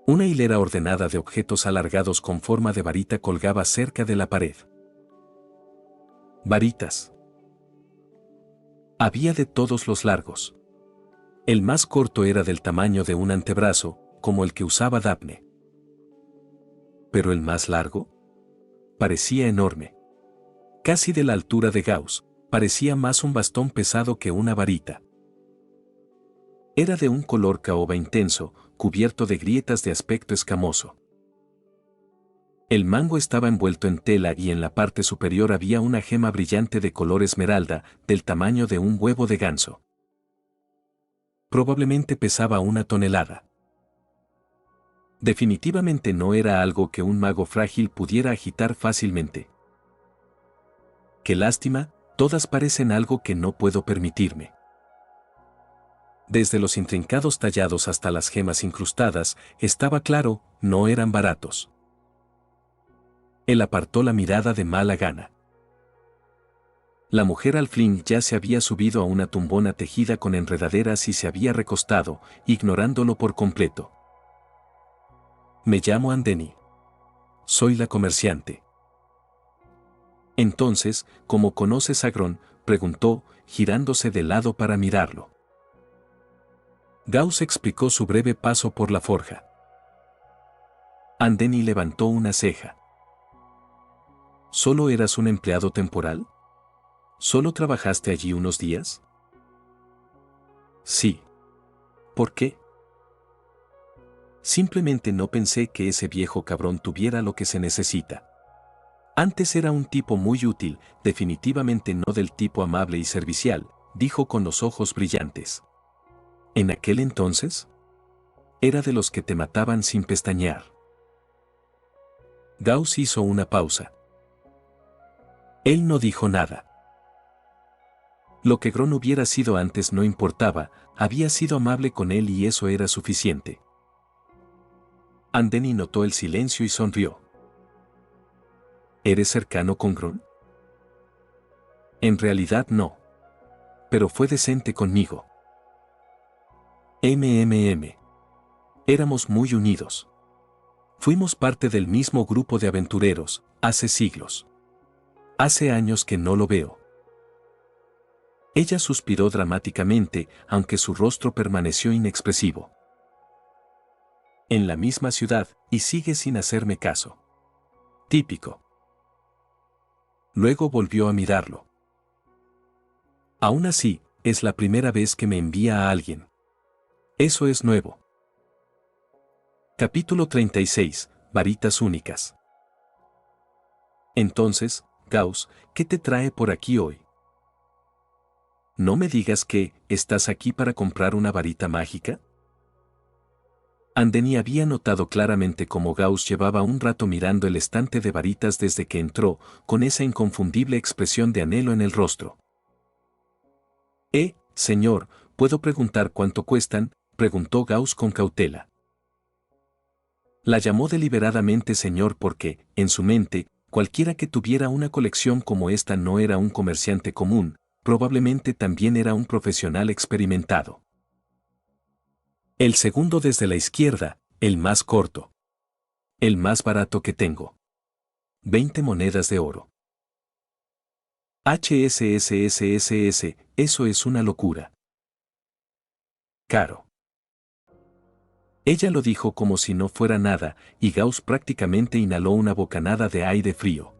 Una hilera ordenada de objetos alargados con forma de varita colgaba cerca de la pared. Varitas. Había de todos los largos. El más corto era del tamaño de un antebrazo, como el que usaba Daphne. Pero el más largo parecía enorme. Casi de la altura de Gauss, parecía más un bastón pesado que una varita. Era de un color caoba intenso, cubierto de grietas de aspecto escamoso. El mango estaba envuelto en tela y en la parte superior había una gema brillante de color esmeralda, del tamaño de un huevo de ganso. Probablemente pesaba 1 tonelada. Definitivamente no era algo que un mago frágil pudiera agitar fácilmente. Qué lástima, todas parecen algo que no puedo permitirme. Desde los intrincados tallados hasta las gemas incrustadas, estaba claro, no eran baratos. Él apartó la mirada de mala gana. La mujer alfling ya se había subido a una tumbona tejida con enredaderas y se había recostado, ignorándolo por completo. Me llamo Andeni. Soy la comerciante. Entonces, ¿cómo conoces a Gron?, preguntó, girándose de lado para mirarlo. Gauss explicó su breve paso por la forja. Andeni levantó una ceja. ¿Solo eras un empleado temporal? ¿Solo trabajaste allí unos días? Sí. ¿Por qué? Simplemente no pensé que ese viejo cabrón tuviera lo que se necesita. Antes era un tipo muy útil, definitivamente no del tipo amable y servicial, dijo con los ojos brillantes. ¿En aquel entonces? Era de los que te mataban sin pestañear. Gauss hizo una pausa. Él no dijo nada. Lo que Gron hubiera sido antes no importaba, había sido amable con él y eso era suficiente. Andeni notó el silencio y sonrió. ¿Eres cercano con Gron? En realidad no. Pero fue decente conmigo. Éramos muy unidos. Fuimos parte del mismo grupo de aventureros, hace siglos. Hace años que no lo veo. Ella suspiró dramáticamente, aunque su rostro permaneció inexpresivo. En la misma ciudad, y sigue sin hacerme caso. Típico. Luego volvió a mirarlo. Aún así, es la primera vez que me envía a alguien. Eso es nuevo. Capítulo 36. Varitas únicas. Entonces, Gauss, ¿qué te trae por aquí hoy? No me digas que, ¿estás aquí para comprar una varita mágica? Andeni había notado claramente cómo Gauss llevaba un rato mirando el estante de varitas desde que entró, con esa inconfundible expresión de anhelo en el rostro. Señor, ¿puedo preguntar cuánto cuestan?, preguntó Gauss con cautela. La llamó deliberadamente señor porque, en su mente, cualquiera que tuviera una colección como esta no era un comerciante común, probablemente también era un profesional experimentado. El segundo desde la izquierda, el más corto. El más barato que tengo. 20 monedas de oro. HSSSSS, eso es una locura. Caro. Ella lo dijo como si no fuera nada, y Gauss prácticamente inhaló una bocanada de aire frío.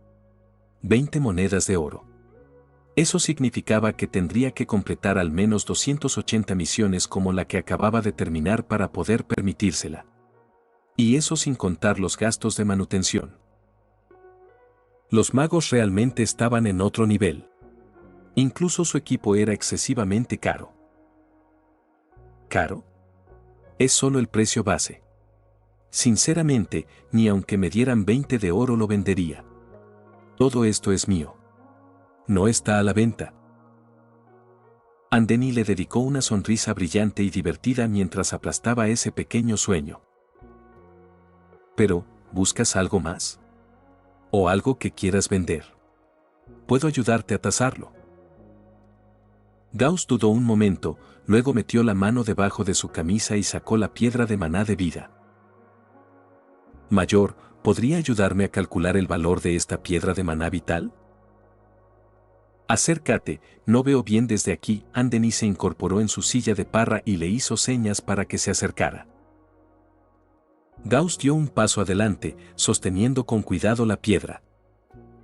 20 monedas de oro. Eso significaba que tendría que completar al menos 280 misiones como la que acababa de terminar para poder permitírsela. Y eso sin contar los gastos de manutención. Los magos realmente estaban en otro nivel. Incluso su equipo era excesivamente caro. ¿Caro? Es solo el precio base. Sinceramente, ni aunque me dieran 20 de oro lo vendería. Todo esto es mío. No está a la venta. Andeni le dedicó una sonrisa brillante y divertida mientras aplastaba ese pequeño sueño. Pero, ¿buscas algo más? ¿O algo que quieras vender? Puedo ayudarte a tasarlo. Gauss dudó un momento, luego metió la mano debajo de su camisa y sacó la piedra de maná de vida. Mayor, ¿podría ayudarme a calcular el valor de esta piedra de maná vital? Acércate, no veo bien desde aquí. Anthony se incorporó en su silla de parra y le hizo señas para que se acercara. Gauss dio un paso adelante, sosteniendo con cuidado la piedra.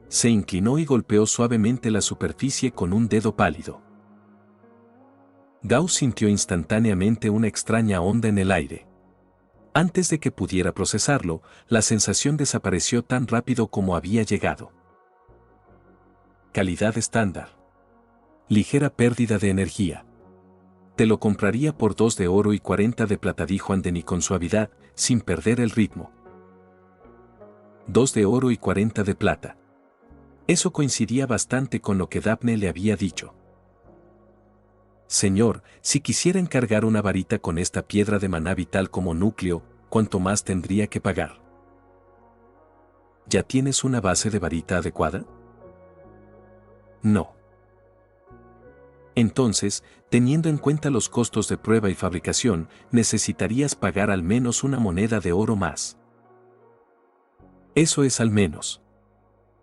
Se inclinó y golpeó suavemente la superficie con un dedo pálido. Gauss sintió instantáneamente una extraña onda en el aire. Antes de que pudiera procesarlo, la sensación desapareció tan rápido como había llegado. Calidad estándar. Ligera pérdida de energía. Te lo compraría por 2 de oro y 40 de plata, dijo Anthony con suavidad, sin perder el ritmo. 2 de oro y 40 de plata. Eso coincidía bastante con lo que Daphne le había dicho. Señor, si quisiera encargar una varita con esta piedra de maná vital como núcleo, ¿cuánto más tendría que pagar? ¿Ya tienes una base de varita adecuada? No. Entonces, teniendo en cuenta los costos de prueba y fabricación, necesitarías pagar al menos una moneda de oro más. Eso es al menos.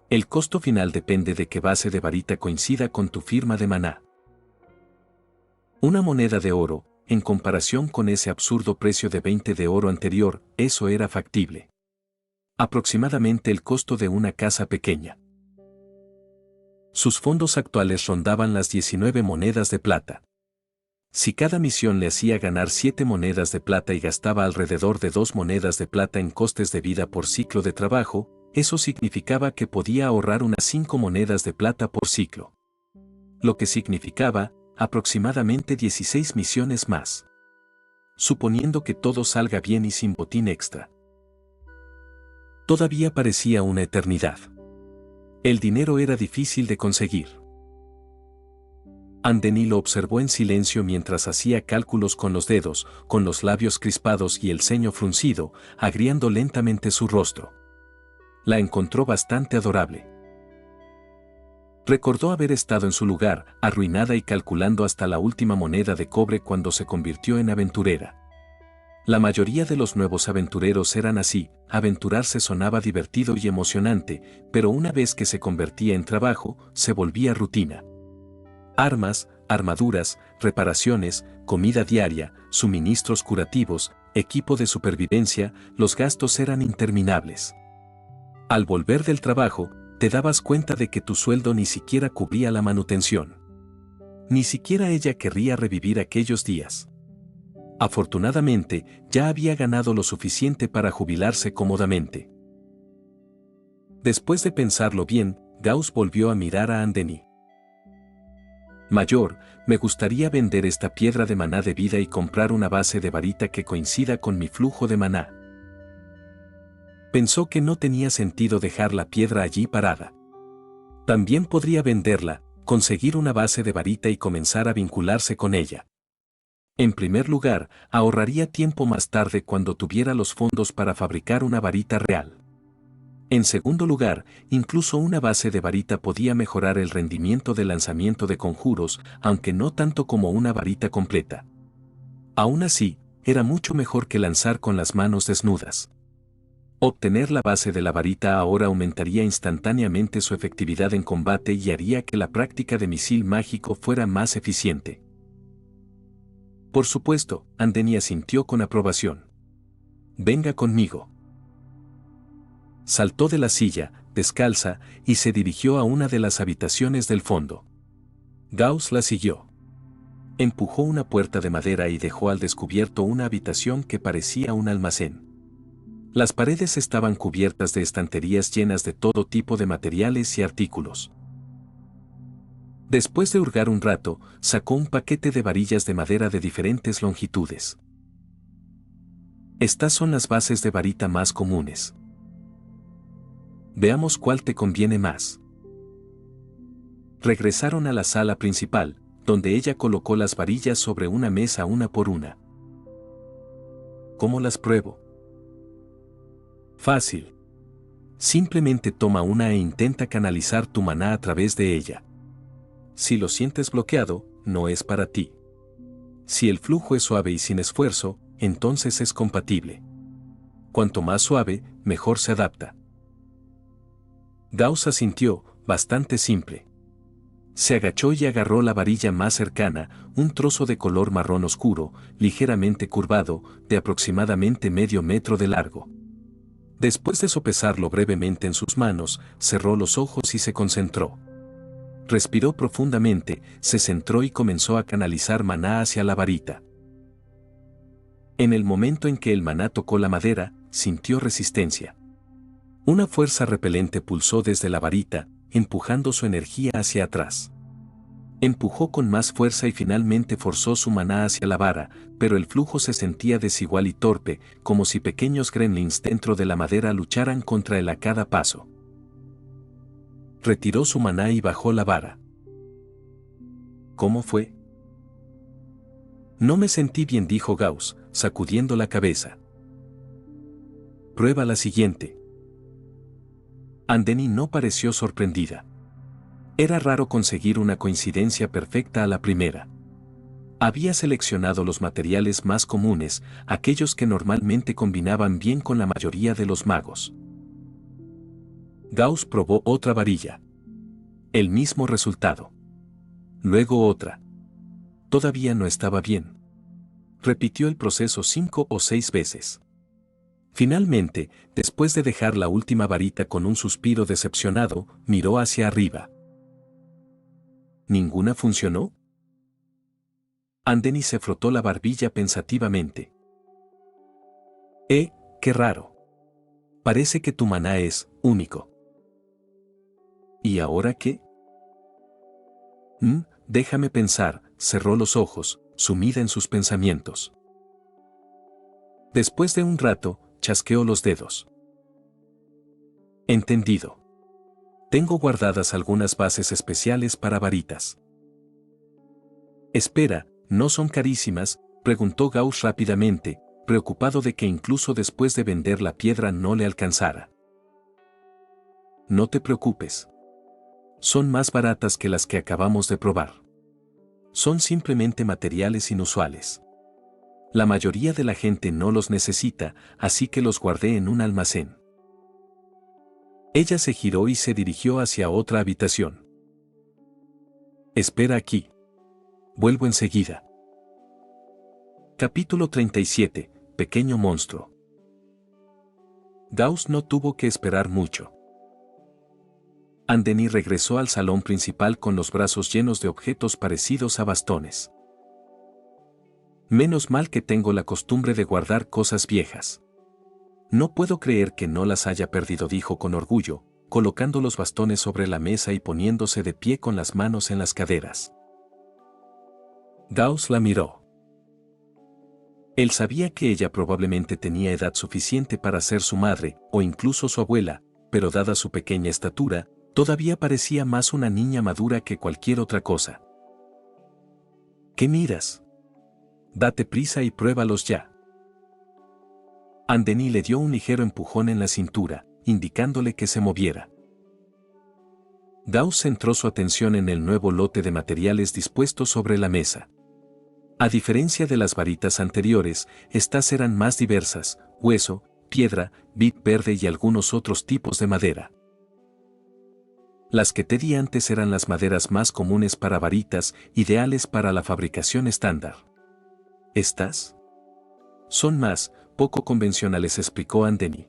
El costo final depende de qué base de varita coincida con tu firma de maná. Una moneda de oro, en comparación con ese absurdo precio de 20 de oro anterior, eso era factible. Aproximadamente el costo de una casa pequeña. Sus fondos actuales rondaban las 19 monedas de plata. Si cada misión le hacía ganar 7 monedas de plata y gastaba alrededor de 2 monedas de plata en costes de vida por ciclo de trabajo, eso significaba que podía ahorrar unas 5 monedas de plata por ciclo. Lo que significaba, aproximadamente 16 misiones más. Suponiendo que todo salga bien y sin botín extra. Todavía parecía una eternidad. El dinero era difícil de conseguir. Anthony lo observó en silencio mientras hacía cálculos con los dedos, con los labios crispados y el ceño fruncido, agriando lentamente su rostro. La encontró bastante adorable. Recordó haber estado en su lugar, arruinada y calculando hasta la última moneda de cobre cuando se convirtió en aventurera. La mayoría de los nuevos aventureros eran así, aventurarse sonaba divertido y emocionante, pero una vez que se convertía en trabajo, se volvía rutina. Armas, armaduras, reparaciones, comida diaria, suministros curativos, equipo de supervivencia, los gastos eran interminables. Al volver del trabajo, te dabas cuenta de que tu sueldo ni siquiera cubría la manutención. Ni siquiera ella querría revivir aquellos días. Afortunadamente, ya había ganado lo suficiente para jubilarse cómodamente. Después de pensarlo bien, Gauss volvió a mirar a Anthony. Mayor, me gustaría vender esta piedra de maná de vida y comprar una base de varita que coincida con mi flujo de maná. Pensó que no tenía sentido dejar la piedra allí parada. También podría venderla, conseguir una base de varita y comenzar a vincularse con ella. En primer lugar, ahorraría tiempo más tarde cuando tuviera los fondos para fabricar una varita real. En segundo lugar, incluso una base de varita podía mejorar el rendimiento de lanzamiento de conjuros, aunque no tanto como una varita completa. Aún así, era mucho mejor que lanzar con las manos desnudas. Obtener la base de la varita ahora aumentaría instantáneamente su efectividad en combate y haría que la práctica de misil mágico fuera más eficiente. Por supuesto, Anthony asintió con aprobación. Venga conmigo. Saltó de la silla, descalza, y se dirigió a una de las habitaciones del fondo. Gauss la siguió. Empujó una puerta de madera y dejó al descubierto una habitación que parecía un almacén. Las paredes estaban cubiertas de estanterías llenas de todo tipo de materiales y artículos. Después de hurgar un rato, sacó un paquete de varillas de madera de diferentes longitudes. Estas son las bases de varita más comunes. Veamos cuál te conviene más. Regresaron a la sala principal, donde ella colocó las varillas sobre una mesa una por una. ¿Cómo las pruebo? Fácil. Simplemente toma una e intenta canalizar tu maná a través de ella. Si lo sientes bloqueado, no es para ti. Si el flujo es suave y sin esfuerzo, entonces es compatible. Cuanto más suave, mejor se adapta. Gauss asintió, bastante simple. Se agachó y agarró la varilla más cercana, un trozo de color marrón oscuro, ligeramente curvado, de aproximadamente medio metro de largo. Después de sopesarlo brevemente en sus manos, cerró los ojos y se concentró. Respiró profundamente, se centró y comenzó a canalizar maná hacia la varita. En el momento en que el maná tocó la madera, sintió resistencia. Una fuerza repelente pulsó desde la varita, empujando su energía hacia atrás. Empujó con más fuerza y finalmente forzó su maná hacia la vara, pero el flujo se sentía desigual y torpe, como si pequeños gremlins dentro de la madera lucharan contra él a cada paso. Retiró su maná y bajó la vara. ¿Cómo fue? No me sentí bien, dijo Gauss, sacudiendo la cabeza. Prueba la siguiente. Andeni no pareció sorprendida. Era raro conseguir una coincidencia perfecta a la primera. Había seleccionado los materiales más comunes, aquellos que normalmente combinaban bien con la mayoría de los magos. Gauss probó otra varilla. El mismo resultado. Luego otra. Todavía no estaba bien. Repitió el proceso 5 o 6 veces. Finalmente, después de dejar la última varita con un suspiro decepcionado, miró hacia arriba. ¿Ninguna funcionó? Andeni se frotó la barbilla pensativamente. Qué raro. Parece que tu maná es único. ¿Y ahora qué? Déjame pensar, cerró los ojos, sumida en sus pensamientos. Después de un rato, chasqueó los dedos. Entendido. Tengo guardadas algunas bases especiales para varitas. Espera, ¿no son carísimas?, preguntó Gauss rápidamente, preocupado de que incluso después de vender la piedra no le alcanzara. No te preocupes. Son más baratas que las que acabamos de probar. Son simplemente materiales inusuales. La mayoría de la gente no los necesita, así que los guardé en un almacén. Ella se giró y se dirigió hacia otra habitación. Espera aquí. Vuelvo enseguida. Capítulo 37. Pequeño monstruo. Gauss no tuvo que esperar mucho. Andeni regresó al salón principal con los brazos llenos de objetos parecidos a bastones. Menos mal que tengo la costumbre de guardar cosas viejas. No puedo creer que no las haya perdido, dijo con orgullo, colocando los bastones sobre la mesa y poniéndose de pie con las manos en las caderas. Gauss la miró. Él sabía que ella probablemente tenía edad suficiente para ser su madre, o incluso su abuela, pero dada su pequeña estatura, todavía parecía más una niña madura que cualquier otra cosa. ¿Qué miras? Date prisa y pruébalos ya. Andeni le dio un ligero empujón en la cintura, indicándole que se moviera. Gauss centró su atención en el nuevo lote de materiales dispuestos sobre la mesa. A diferencia de las varitas anteriores, estas eran más diversas: hueso, piedra, vid verde y algunos otros tipos de madera. Las que te di antes eran las maderas más comunes para varitas, ideales para la fabricación estándar. ¿Estas? Son más poco convencionales, explicó Andeni.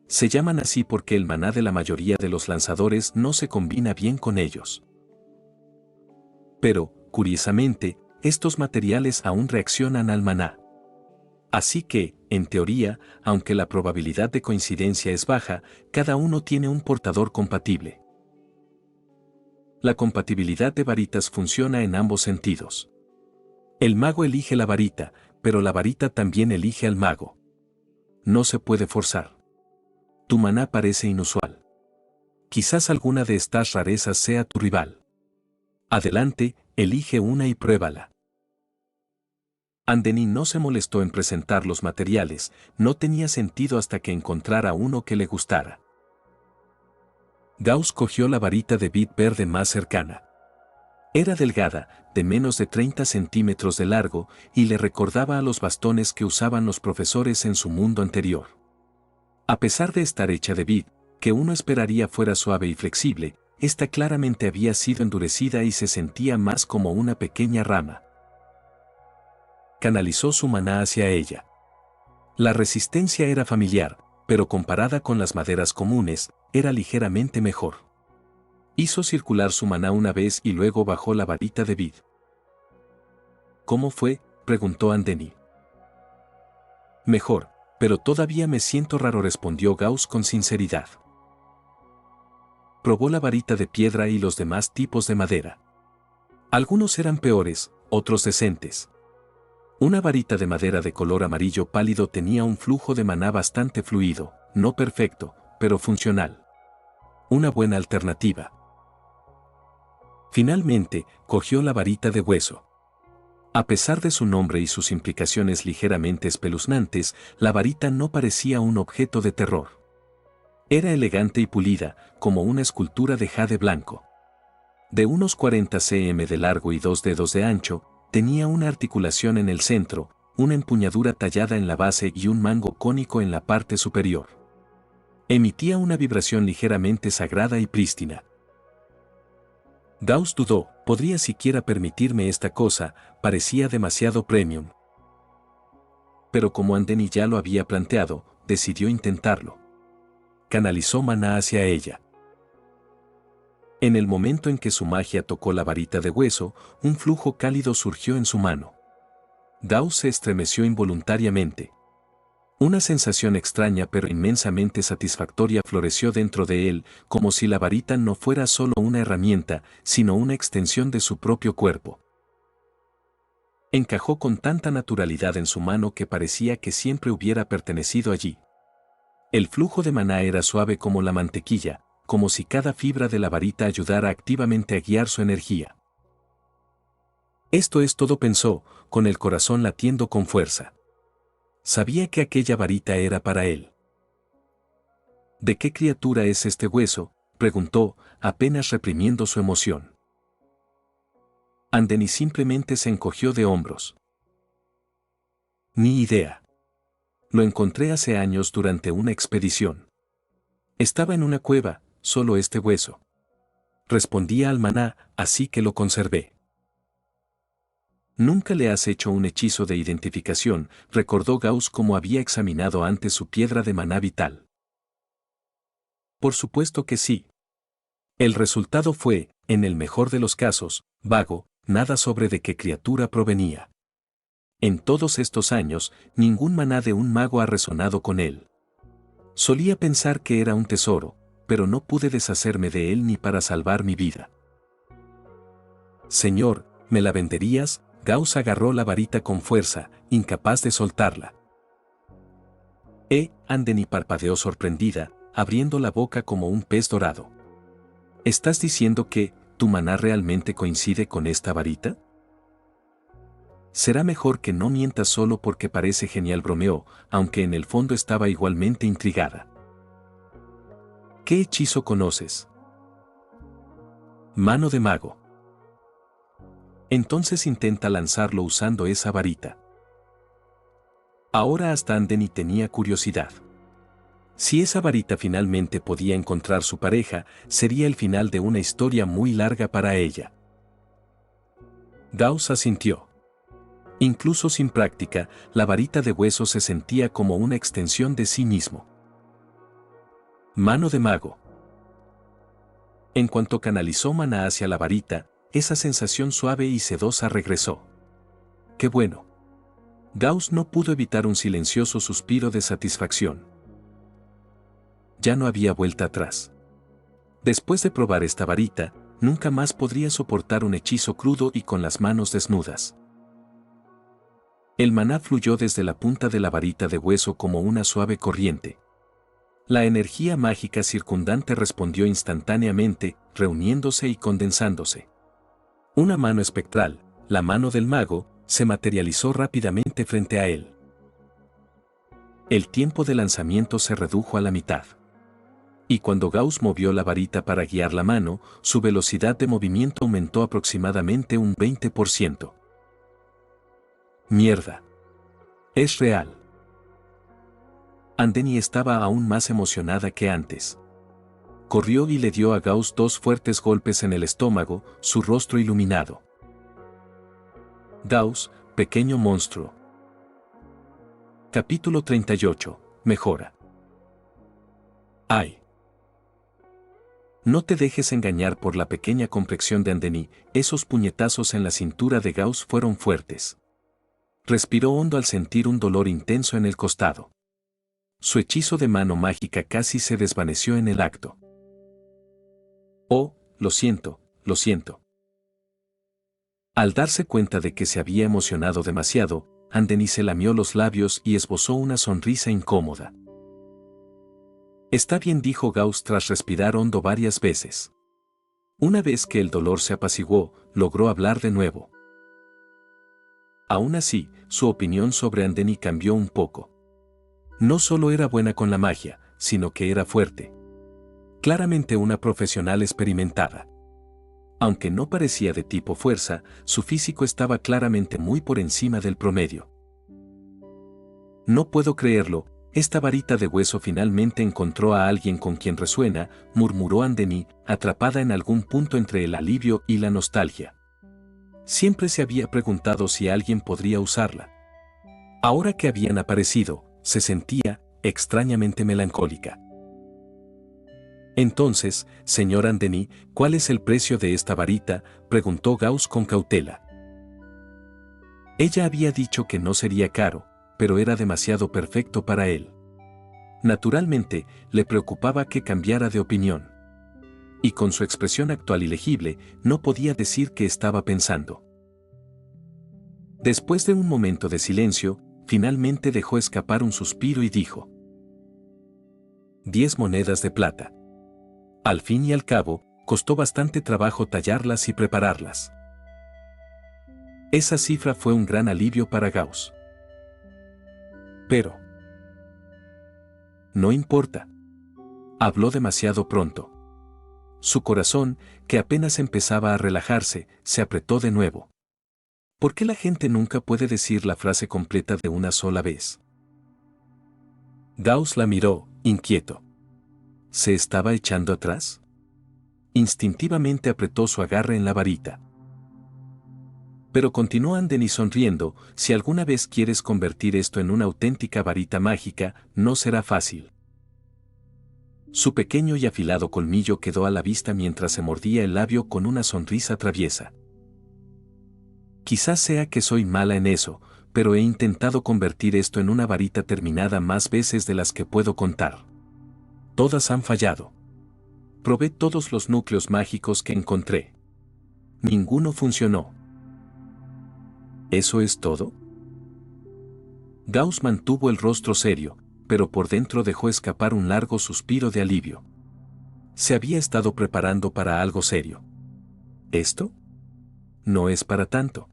Se llaman así porque el maná de la mayoría de los lanzadores no se combina bien con ellos. Pero, curiosamente, estos materiales aún reaccionan al maná. Así que, en teoría, aunque la probabilidad de coincidencia es baja, cada uno tiene un portador compatible. La compatibilidad de varitas funciona en ambos sentidos. El mago elige la varita, pero la varita también elige al mago. No se puede forzar. Tu maná parece inusual. Quizás alguna de estas rarezas sea tu rival. Adelante, elige una y pruébala. Andeni no se molestó en presentar los materiales, no tenía sentido hasta que encontrara uno que le gustara. Gauss cogió la varita de vid verde más cercana. Era delgada, de menos de 30 centímetros de largo, y le recordaba a los bastones que usaban los profesores en su mundo anterior. A pesar de estar hecha de vid, que uno esperaría fuera suave y flexible, esta claramente había sido endurecida y se sentía más como una pequeña rama. Canalizó su maná hacia ella. La resistencia era familiar, pero comparada con las maderas comunes, era ligeramente mejor. Hizo circular su maná una vez y luego bajó la varita de vid. ¿Cómo fue?, preguntó Andeni. Mejor, pero todavía me siento raro, respondió Gauss con sinceridad. Probó la varita de piedra y los demás tipos de madera. Algunos eran peores, otros decentes. Una varita de madera de color amarillo pálido tenía un flujo de maná bastante fluido, no perfecto, pero funcional. Una buena alternativa. Finalmente, cogió la varita de hueso. A pesar de su nombre y sus implicaciones ligeramente espeluznantes, la varita no parecía un objeto de terror. Era elegante y pulida, como una escultura de jade blanco. De unos 40 cm de largo y 2 dedos de ancho, tenía una articulación en el centro, una empuñadura tallada en la base y un mango cónico en la parte superior. Emitía una vibración ligeramente sagrada y prístina. Gauss dudó, ¿podría siquiera permitirme esta cosa? Parecía demasiado premium. Pero como Andeni ya lo había planteado, decidió intentarlo. Canalizó maná hacia ella. En el momento en que su magia tocó la varita de hueso, un flujo cálido surgió en su mano. Gauss se estremeció involuntariamente. Una sensación extraña pero inmensamente satisfactoria floreció dentro de él, como si la varita no fuera solo una herramienta, sino una extensión de su propio cuerpo. Encajó con tanta naturalidad en su mano que parecía que siempre hubiera pertenecido allí. El flujo de maná era suave como la mantequilla, como si cada fibra de la varita ayudara activamente a guiar su energía. Esto es todo, pensó, con el corazón latiendo con fuerza. Sabía que aquella varita era para él. ¿De qué criatura es este hueso?, preguntó, apenas reprimiendo su emoción. Andeni simplemente se encogió de hombros. Ni idea. Lo encontré hace años durante una expedición. Estaba en una cueva, solo este hueso. Respondía al maná, así que lo conservé. Nunca le has hecho un hechizo de identificación, recordó Gauss como había examinado antes su piedra de maná vital. Por supuesto que sí. El resultado fue, en el mejor de los casos, vago, nada sobre de qué criatura provenía. En todos estos años, ningún maná de un mago ha resonado con él. Solía pensar que era un tesoro, pero no pude deshacerme de él ni para salvar mi vida. Señor, ¿me la venderías? Gauss agarró la varita con fuerza, incapaz de soltarla. Andeni parpadeó sorprendida, abriendo la boca como un pez dorado. ¿Estás diciendo que tu maná realmente coincide con esta varita? Será mejor que no mientas solo porque parece genial, bromeó, aunque en el fondo estaba igualmente intrigada. ¿Qué hechizo conoces? Mano de mago. Entonces intenta lanzarlo usando esa varita. Ahora hasta Andeni tenía curiosidad. Si esa varita finalmente podía encontrar su pareja, sería el final de una historia muy larga para ella. Gauss asintió. Incluso sin práctica, la varita de hueso se sentía como una extensión de sí mismo. Mano de mago. En cuanto canalizó maná hacia la varita, esa sensación suave y sedosa regresó. ¡Qué bueno! Gauss no pudo evitar un silencioso suspiro de satisfacción. Ya no había vuelta atrás. Después de probar esta varita, nunca más podría soportar un hechizo crudo y con las manos desnudas. El maná fluyó desde la punta de la varita de hueso como una suave corriente. La energía mágica circundante respondió instantáneamente, reuniéndose y condensándose. Una mano espectral, la mano del mago, se materializó rápidamente frente a él. El tiempo de lanzamiento se redujo a la mitad. Y cuando Gauss movió la varita para guiar la mano, su velocidad de movimiento aumentó aproximadamente un 20%. ¡Mierda! Es real. Andeni estaba aún más emocionada que antes. Corrió y le dio a Gauss 2 fuertes golpes en el estómago, su rostro iluminado. Gauss, pequeño monstruo. Capítulo 38. Mejora. ¡Ay! No te dejes engañar por la pequeña complexión de Andenis, esos puñetazos en la cintura de Gauss fueron fuertes. Respiró hondo al sentir un dolor intenso en el costado. Su hechizo de mano mágica casi se desvaneció en el acto. Oh, lo siento, lo siento. Al darse cuenta de que se había emocionado demasiado, Andenis se lamió los labios y esbozó una sonrisa incómoda. Está bien, dijo Gauss tras respirar hondo varias veces. Una vez que el dolor se apaciguó, logró hablar de nuevo. Aún así, su opinión sobre Andenis cambió un poco. No solo era buena con la magia, sino que era fuerte. Claramente una profesional experimentada. Aunque no parecía de tipo fuerza, su físico estaba claramente muy por encima del promedio. No puedo creerlo, esta varita de hueso finalmente encontró a alguien con quien resuena, murmuró Andenis, atrapada en algún punto entre el alivio y la nostalgia. Siempre se había preguntado si alguien podría usarla. Ahora que habían aparecido, se sentía extrañamente melancólica. Entonces, señor Andenis, ¿cuál es el precio de esta varita?, preguntó Gauss con cautela. Ella había dicho que no sería caro, pero era demasiado perfecto para él. Naturalmente, le preocupaba que cambiara de opinión. Y con su expresión actual ilegible, no podía decir qué estaba pensando. Después de un momento de silencio, finalmente dejó escapar un suspiro y dijo: 10 monedas de plata. Al fin y al cabo, costó bastante trabajo tallarlas y prepararlas. Esa cifra fue un gran alivio para Gauss. Pero no importa. Habló demasiado pronto. Su corazón, que apenas empezaba a relajarse, se apretó de nuevo. ¿Por qué la gente nunca puede decir la frase completa de una sola vez? Gauss la miró, inquieto. ¿Se estaba echando atrás? Instintivamente apretó su agarre en la varita. Pero continuó Andenis sonriendo, si alguna vez quieres convertir esto en una auténtica varita mágica, no será fácil. Su pequeño y afilado colmillo quedó a la vista mientras se mordía el labio con una sonrisa traviesa. Quizás sea que soy mala en eso, pero he intentado convertir esto en una varita terminada más veces de las que puedo contar. Todas han fallado. Probé todos los núcleos mágicos que encontré. Ninguno funcionó. ¿Eso es todo? Gauss mantuvo el rostro serio, pero por dentro dejó escapar un largo suspiro de alivio. Se había estado preparando para algo serio. ¿Esto? No es para tanto.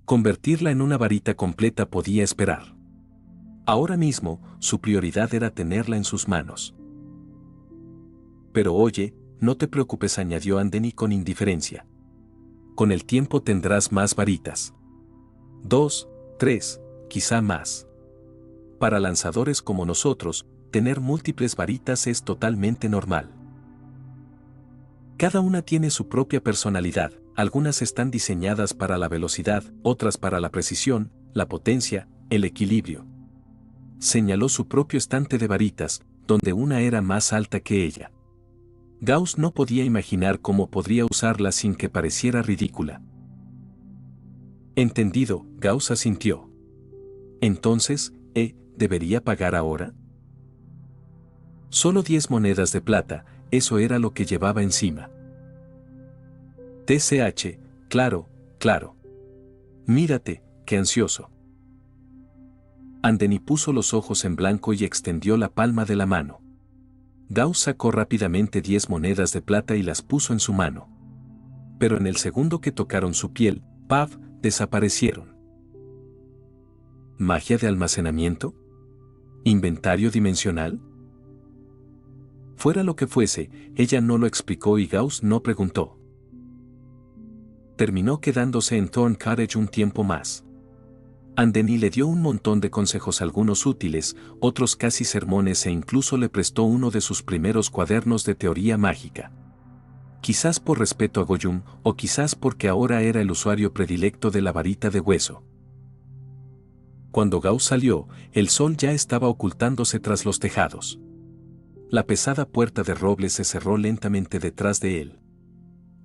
Convertirla en una varita completa podía esperar. Ahora mismo, su prioridad era tenerla en sus manos. Pero oye, no te preocupes, añadió Andenis con indiferencia. Con el tiempo tendrás más varitas. 2, 3, quizá más. Para lanzadores como nosotros, tener múltiples varitas es totalmente normal. Cada una tiene su propia personalidad, algunas están diseñadas para la velocidad, otras para la precisión, la potencia, el equilibrio. Señaló su propio estante de varitas, donde una era más alta que ella. Gauss no podía imaginar cómo podría usarla sin que pareciera ridícula. Entendido, Gauss asintió. Entonces, ¿debería pagar ahora? Solo 10 monedas de plata, eso era lo que llevaba encima. TCH, claro, claro. Mírate, qué ansioso. Andenis puso los ojos en blanco y extendió la palma de la mano. Gauss sacó rápidamente 10 monedas de plata y las puso en su mano. Pero en el segundo que tocaron su piel, ¡paf!, desaparecieron. ¿Magia de almacenamiento? ¿Inventario dimensional? Fuera lo que fuese, ella no lo explicó y Gauss no preguntó. Terminó quedándose en Thorn Cottage un tiempo más. Andení le dio un montón de consejos, algunos útiles, otros casi sermones, e incluso le prestó uno de sus primeros cuadernos de teoría mágica. Quizás por respeto a Gollum, o quizás porque ahora era el usuario predilecto de la varita de hueso. Cuando Gauss salió, el sol ya estaba ocultándose tras los tejados. La pesada puerta de roble se cerró lentamente detrás de él.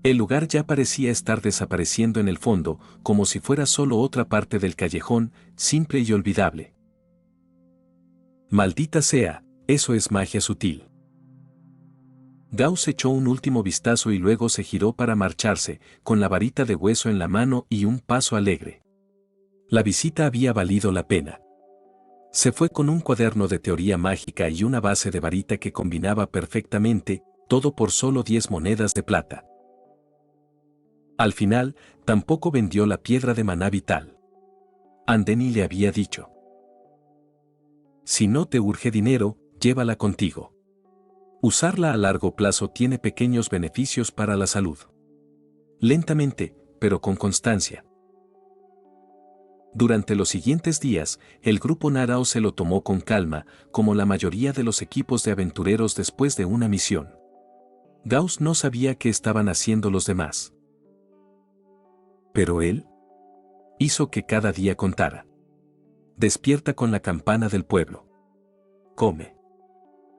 El lugar ya parecía estar desapareciendo en el fondo, como si fuera solo otra parte del callejón, simple y olvidable. Maldita sea, eso es magia sutil. Gauss echó un último vistazo y luego se giró para marcharse, con la varita de hueso en la mano y un paso alegre. La visita había valido la pena. Se fue con un cuaderno de teoría mágica y una base de varita que combinaba perfectamente, todo por solo 10 monedas de plata. Al final, tampoco vendió la piedra de maná vital. Andení le había dicho: si no te urge dinero, llévala contigo. Usarla a largo plazo tiene pequeños beneficios para la salud. Lentamente, pero con constancia. Durante los siguientes días, el grupo Narao se lo tomó con calma, como la mayoría de los equipos de aventureros después de una misión. Gauss no sabía qué estaban haciendo los demás. Pero él hizo que cada día contara. Despierta con la campana del pueblo. Come.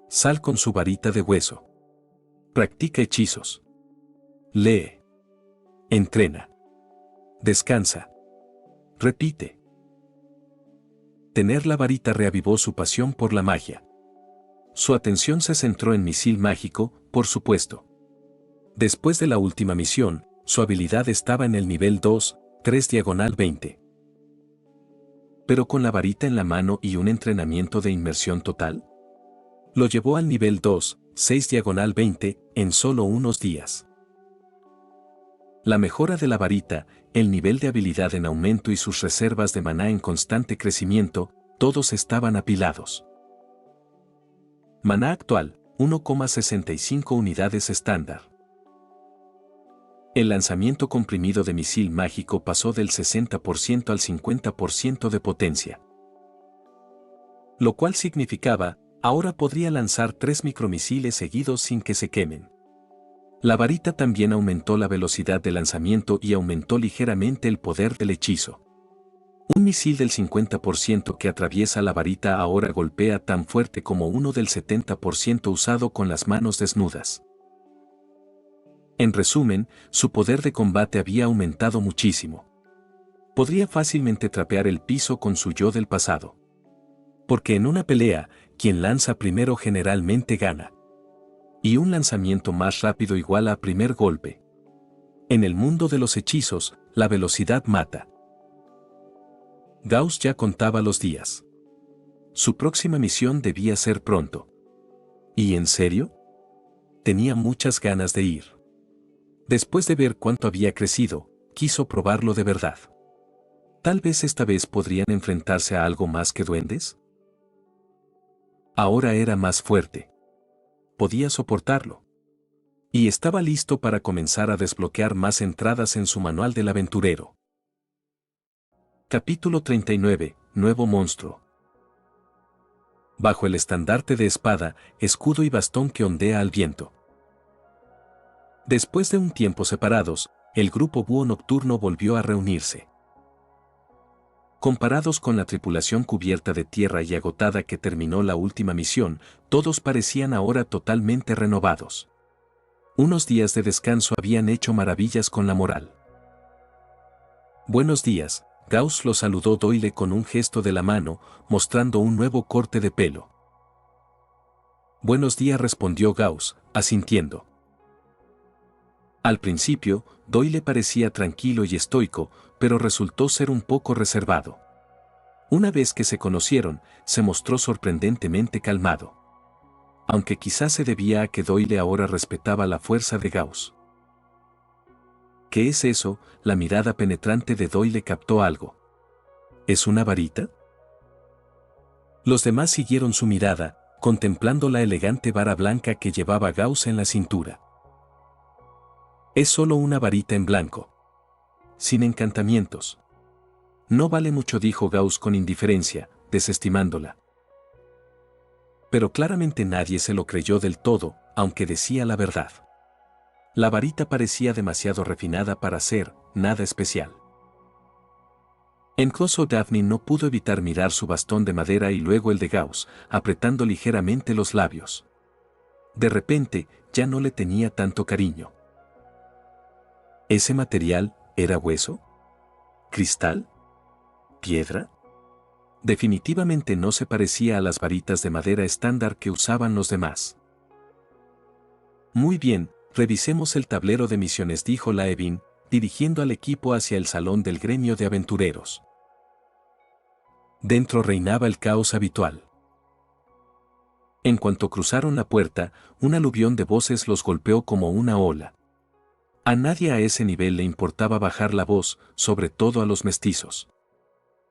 Sal con su varita de hueso. Practica hechizos. Lee. Entrena. Descansa. Repite. Tener la varita reavivó su pasión por la magia. Su atención se centró en misil mágico, por supuesto. Después de la última misión, su habilidad estaba en el nivel 2, 3/20. Pero con la varita en la mano y un entrenamiento de inmersión total, lo llevó al nivel 2, 6/20, en solo unos días. La mejora de la varita, el nivel de habilidad en aumento y sus reservas de maná en constante crecimiento, todos estaban apilados. Maná actual, 1,65 unidades estándar. El lanzamiento comprimido de misil mágico pasó del 60% al 50% de potencia. Lo cual significaba, ahora podría lanzar 3 micromisiles seguidos sin que se quemen. La varita también aumentó la velocidad de lanzamiento y aumentó ligeramente el poder del hechizo. Un misil del 50% que atraviesa la varita ahora golpea tan fuerte como uno del 70% usado con las manos desnudas. En resumen, su poder de combate había aumentado muchísimo. Podría fácilmente trapear el piso con su yo del pasado. Porque en una pelea, quien lanza primero generalmente gana. Y un lanzamiento más rápido iguala a primer golpe. En el mundo de los hechizos, la velocidad mata. Gauss ya contaba los días. Su próxima misión debía ser pronto. ¿Y en serio? Tenía muchas ganas de ir. Después de ver cuánto había crecido, quiso probarlo de verdad. Tal vez esta vez podrían enfrentarse a algo más que duendes. Ahora era más fuerte. Podía soportarlo. Y estaba listo para comenzar a desbloquear más entradas en su manual del aventurero. Capítulo 39, Nuevo monstruo. Bajo el estandarte de espada, escudo y bastón que ondea al viento. Después de un tiempo separados, el grupo búho nocturno volvió a reunirse. Comparados con la tripulación cubierta de tierra y agotada que terminó la última misión, todos parecían ahora totalmente renovados. Unos días de descanso habían hecho maravillas con la moral. Buenos días, Gauss lo saludó Doyle con un gesto de la mano, mostrando un nuevo corte de pelo. Buenos días, respondió Gauss, asintiendo. Al principio, Doyle parecía tranquilo y estoico, pero resultó ser un poco reservado. Una vez que se conocieron, se mostró sorprendentemente calmado. Aunque quizás se debía a que Doyle ahora respetaba la fuerza de Gauss. ¿Qué es eso? La mirada penetrante de Doyle captó algo. ¿Es una varita? Los demás siguieron su mirada, contemplando la elegante vara blanca que llevaba Gauss en la cintura. Es solo una varita en blanco. Sin encantamientos. No vale mucho, dijo Gauss con indiferencia, desestimándola. Pero claramente nadie se lo creyó del todo, aunque decía la verdad. La varita parecía demasiado refinada para ser nada especial. Incluso Daphne no pudo evitar mirar su bastón de madera y luego el de Gauss, apretando ligeramente los labios. De repente, ya no le tenía tanto cariño. ¿Ese material era hueso? ¿Cristal? ¿Piedra? Definitivamente no se parecía a las varitas de madera estándar que usaban los demás. Muy bien, revisemos el tablero de misiones, dijo Laevin, dirigiendo al equipo hacia el salón del gremio de aventureros. Dentro reinaba el caos habitual. En cuanto cruzaron la puerta, un aluvión de voces los golpeó como una ola. A nadie a ese nivel le importaba bajar la voz, sobre todo a los mestizos.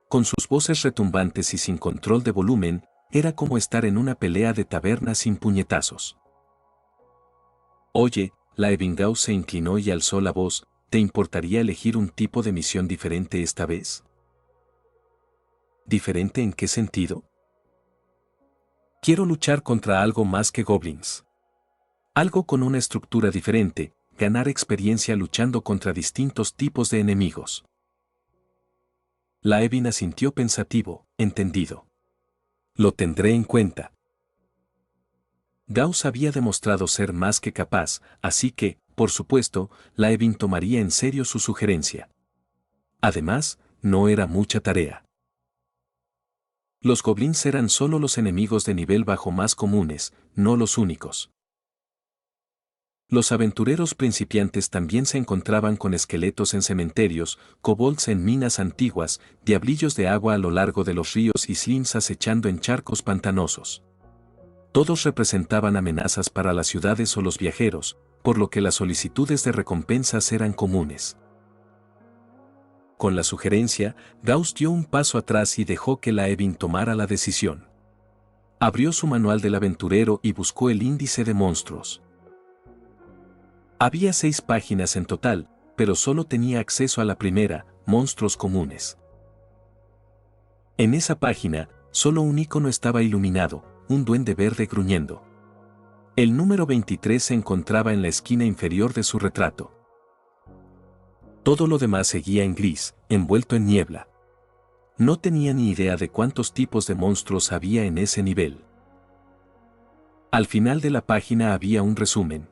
Con sus voces retumbantes y sin control de volumen, era como estar en una pelea de taberna sin puñetazos. Oye, Laevin. Gauss se inclinó y alzó la voz, ¿te importaría elegir un tipo de misión diferente esta vez? ¿Diferente en qué sentido? Quiero luchar contra algo más que goblins. Algo con una estructura diferente, ganar experiencia luchando contra distintos tipos de enemigos. Laevin asintió pensativo, entendido. Lo tendré en cuenta. Gauss había demostrado ser más que capaz, así que, por supuesto, Laevin tomaría en serio su sugerencia. Además, no era mucha tarea. Los goblins eran solo los enemigos de nivel bajo más comunes, no los únicos. Los aventureros principiantes también se encontraban con esqueletos en cementerios, kobolds en minas antiguas, diablillos de agua a lo largo de los ríos y slims acechando en charcos pantanosos. Todos representaban amenazas para las ciudades o los viajeros, por lo que las solicitudes de recompensas eran comunes. Con la sugerencia, Gauss dio un paso atrás y dejó que Laevin tomara la decisión. Abrió su manual del aventurero y buscó el índice de monstruos. Había 6 páginas en total, pero solo tenía acceso a la primera, monstruos comunes. En esa página, solo un icono estaba iluminado, un duende verde gruñendo. El número 23 se encontraba en la esquina inferior de su retrato. Todo lo demás seguía en gris, envuelto en niebla. No tenía ni idea de cuántos tipos de monstruos había en ese nivel. Al final de la página había un resumen.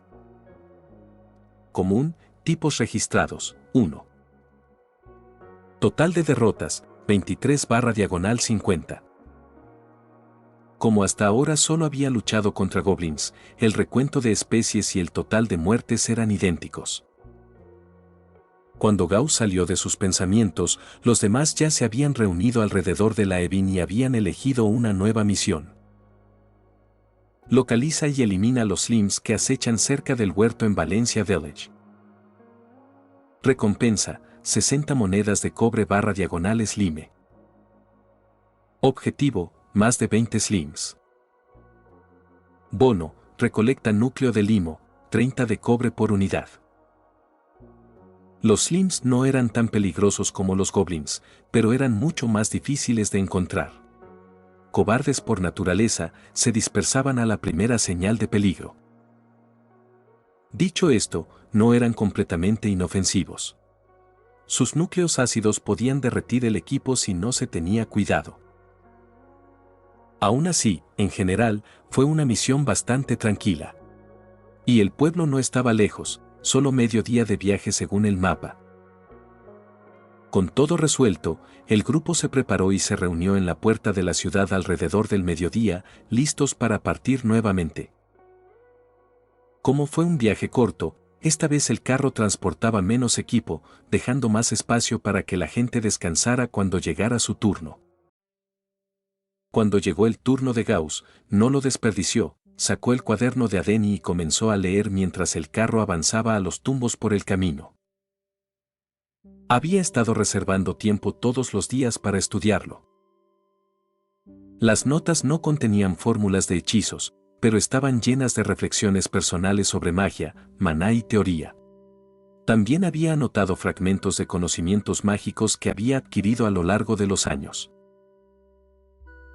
Común, tipos registrados, 1. Total de derrotas, 23/50. Como hasta ahora solo había luchado contra goblins, el recuento de especies y el total de muertes eran idénticos. Cuando Gauss salió de sus pensamientos, los demás ya se habían reunido alrededor de Laevin y habían elegido una nueva misión. Localiza y elimina los slims que acechan cerca del huerto en Valencia Village. Recompensa, 60 monedas de cobre /slime. Objetivo, más de 20 slims. Bono, recolecta núcleo de limo, 30 de cobre por unidad. Los slims no eran tan peligrosos como los goblins, pero eran mucho más difíciles de encontrar. Cobardes por naturaleza, se dispersaban a la primera señal de peligro. Dicho esto, no eran completamente inofensivos. Sus núcleos ácidos podían derretir el equipo si no se tenía cuidado. Aún así, en general, fue una misión bastante tranquila. Y el pueblo no estaba lejos, solo medio día de viaje según el mapa. Con todo resuelto, el grupo se preparó y se reunió en la puerta de la ciudad alrededor del mediodía, listos para partir nuevamente. Como fue un viaje corto, esta vez el carro transportaba menos equipo, dejando más espacio para que la gente descansara cuando llegara su turno. Cuando llegó el turno de Gauss, no lo desperdició, sacó el cuaderno de Adeni y comenzó a leer mientras el carro avanzaba a los tumbos por el camino. Había estado reservando tiempo todos los días para estudiarlo. Las notas no contenían fórmulas de hechizos, pero estaban llenas de reflexiones personales sobre magia, maná y teoría. También había anotado fragmentos de conocimientos mágicos que había adquirido a lo largo de los años.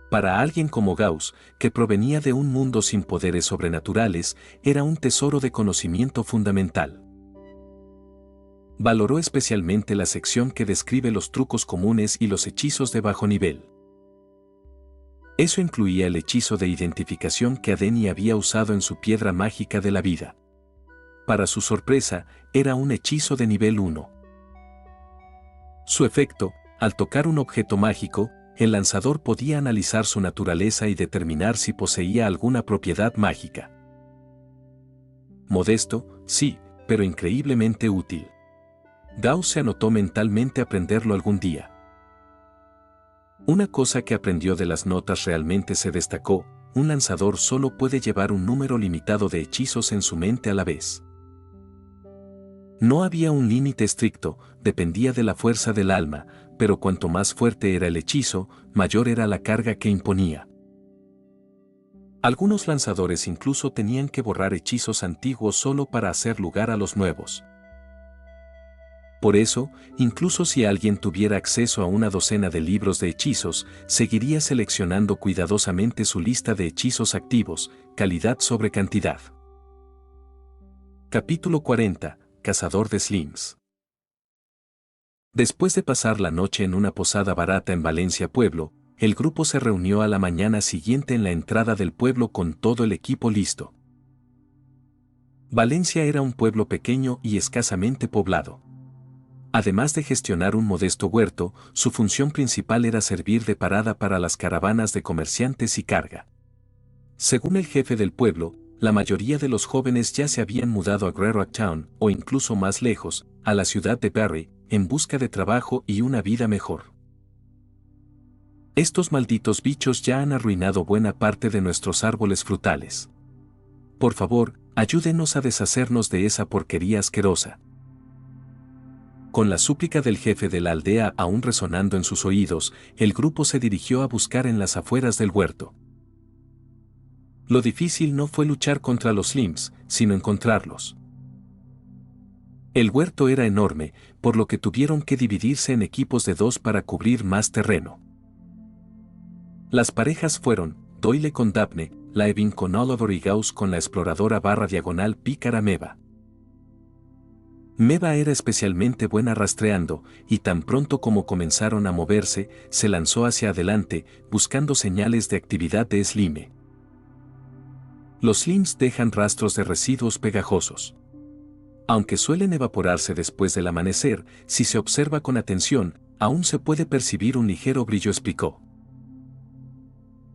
Para alguien como Gauss, que provenía de un mundo sin poderes sobrenaturales, era un tesoro de conocimiento fundamental. Valoró especialmente la sección que describe los trucos comunes y los hechizos de bajo nivel. Eso incluía el hechizo de identificación que Adeni había usado en su piedra mágica de la vida. Para su sorpresa, era un hechizo de nivel 1. Su efecto, al tocar un objeto mágico, el lanzador podía analizar su naturaleza y determinar si poseía alguna propiedad mágica. Modesto, sí, pero increíblemente útil. Gauss se anotó mentalmente aprenderlo algún día. Una cosa que aprendió de las notas realmente se destacó: un lanzador solo puede llevar un número limitado de hechizos en su mente a la vez. No había un límite estricto, dependía de la fuerza del alma, pero cuanto más fuerte era el hechizo, mayor era la carga que imponía. Algunos lanzadores incluso tenían que borrar hechizos antiguos solo para hacer lugar a los nuevos. Por eso, incluso si alguien tuviera acceso a una docena de libros de hechizos, seguiría seleccionando cuidadosamente su lista de hechizos activos, calidad sobre cantidad. Capítulo 40. Cazador de Slims. Después de pasar la noche en una posada barata en Valencia Pueblo, el grupo se reunió a la mañana siguiente en la entrada del pueblo con todo el equipo listo. Valencia era un pueblo pequeño y escasamente poblado. Además de gestionar un modesto huerto, su función principal era servir de parada para las caravanas de comerciantes y carga. Según el jefe del pueblo, la mayoría de los jóvenes ya se habían mudado a Greyrock Town, o incluso más lejos, a la ciudad de Barrie, en busca de trabajo y una vida mejor. Estos malditos bichos ya han arruinado buena parte de nuestros árboles frutales. Por favor, ayúdenos a deshacernos de esa porquería asquerosa. Con la súplica del jefe de la aldea aún resonando en sus oídos, el grupo se dirigió a buscar en las afueras del huerto. Lo difícil no fue luchar contra los Slims, sino encontrarlos. El huerto era enorme, por lo que tuvieron que dividirse en equipos de 2 para cubrir más terreno. Las parejas fueron Doyle con Daphne, Laevin con Oliver y Gauss con la exploradora / pícara Meva. Meva era especialmente buena rastreando, y tan pronto como comenzaron a moverse, se lanzó hacia adelante, buscando señales de actividad de Slime. Los Slims dejan rastros de residuos pegajosos. Aunque suelen evaporarse después del amanecer, si se observa con atención, aún se puede percibir un ligero brillo, explicó.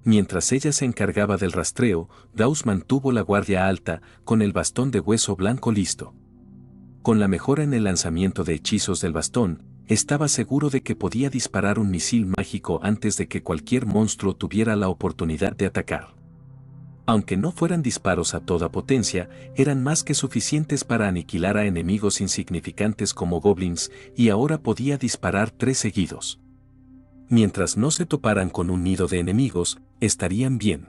Mientras ella se encargaba del rastreo, Gauss mantuvo la guardia alta, con el bastón de hueso blanco listo. Con la mejora en el lanzamiento de hechizos del bastón, estaba seguro de que podía disparar un misil mágico antes de que cualquier monstruo tuviera la oportunidad de atacar. Aunque no fueran disparos a toda potencia, eran más que suficientes para aniquilar a enemigos insignificantes como goblins, y ahora podía disparar 3 seguidos. Mientras no se toparan con un nido de enemigos, estarían bien.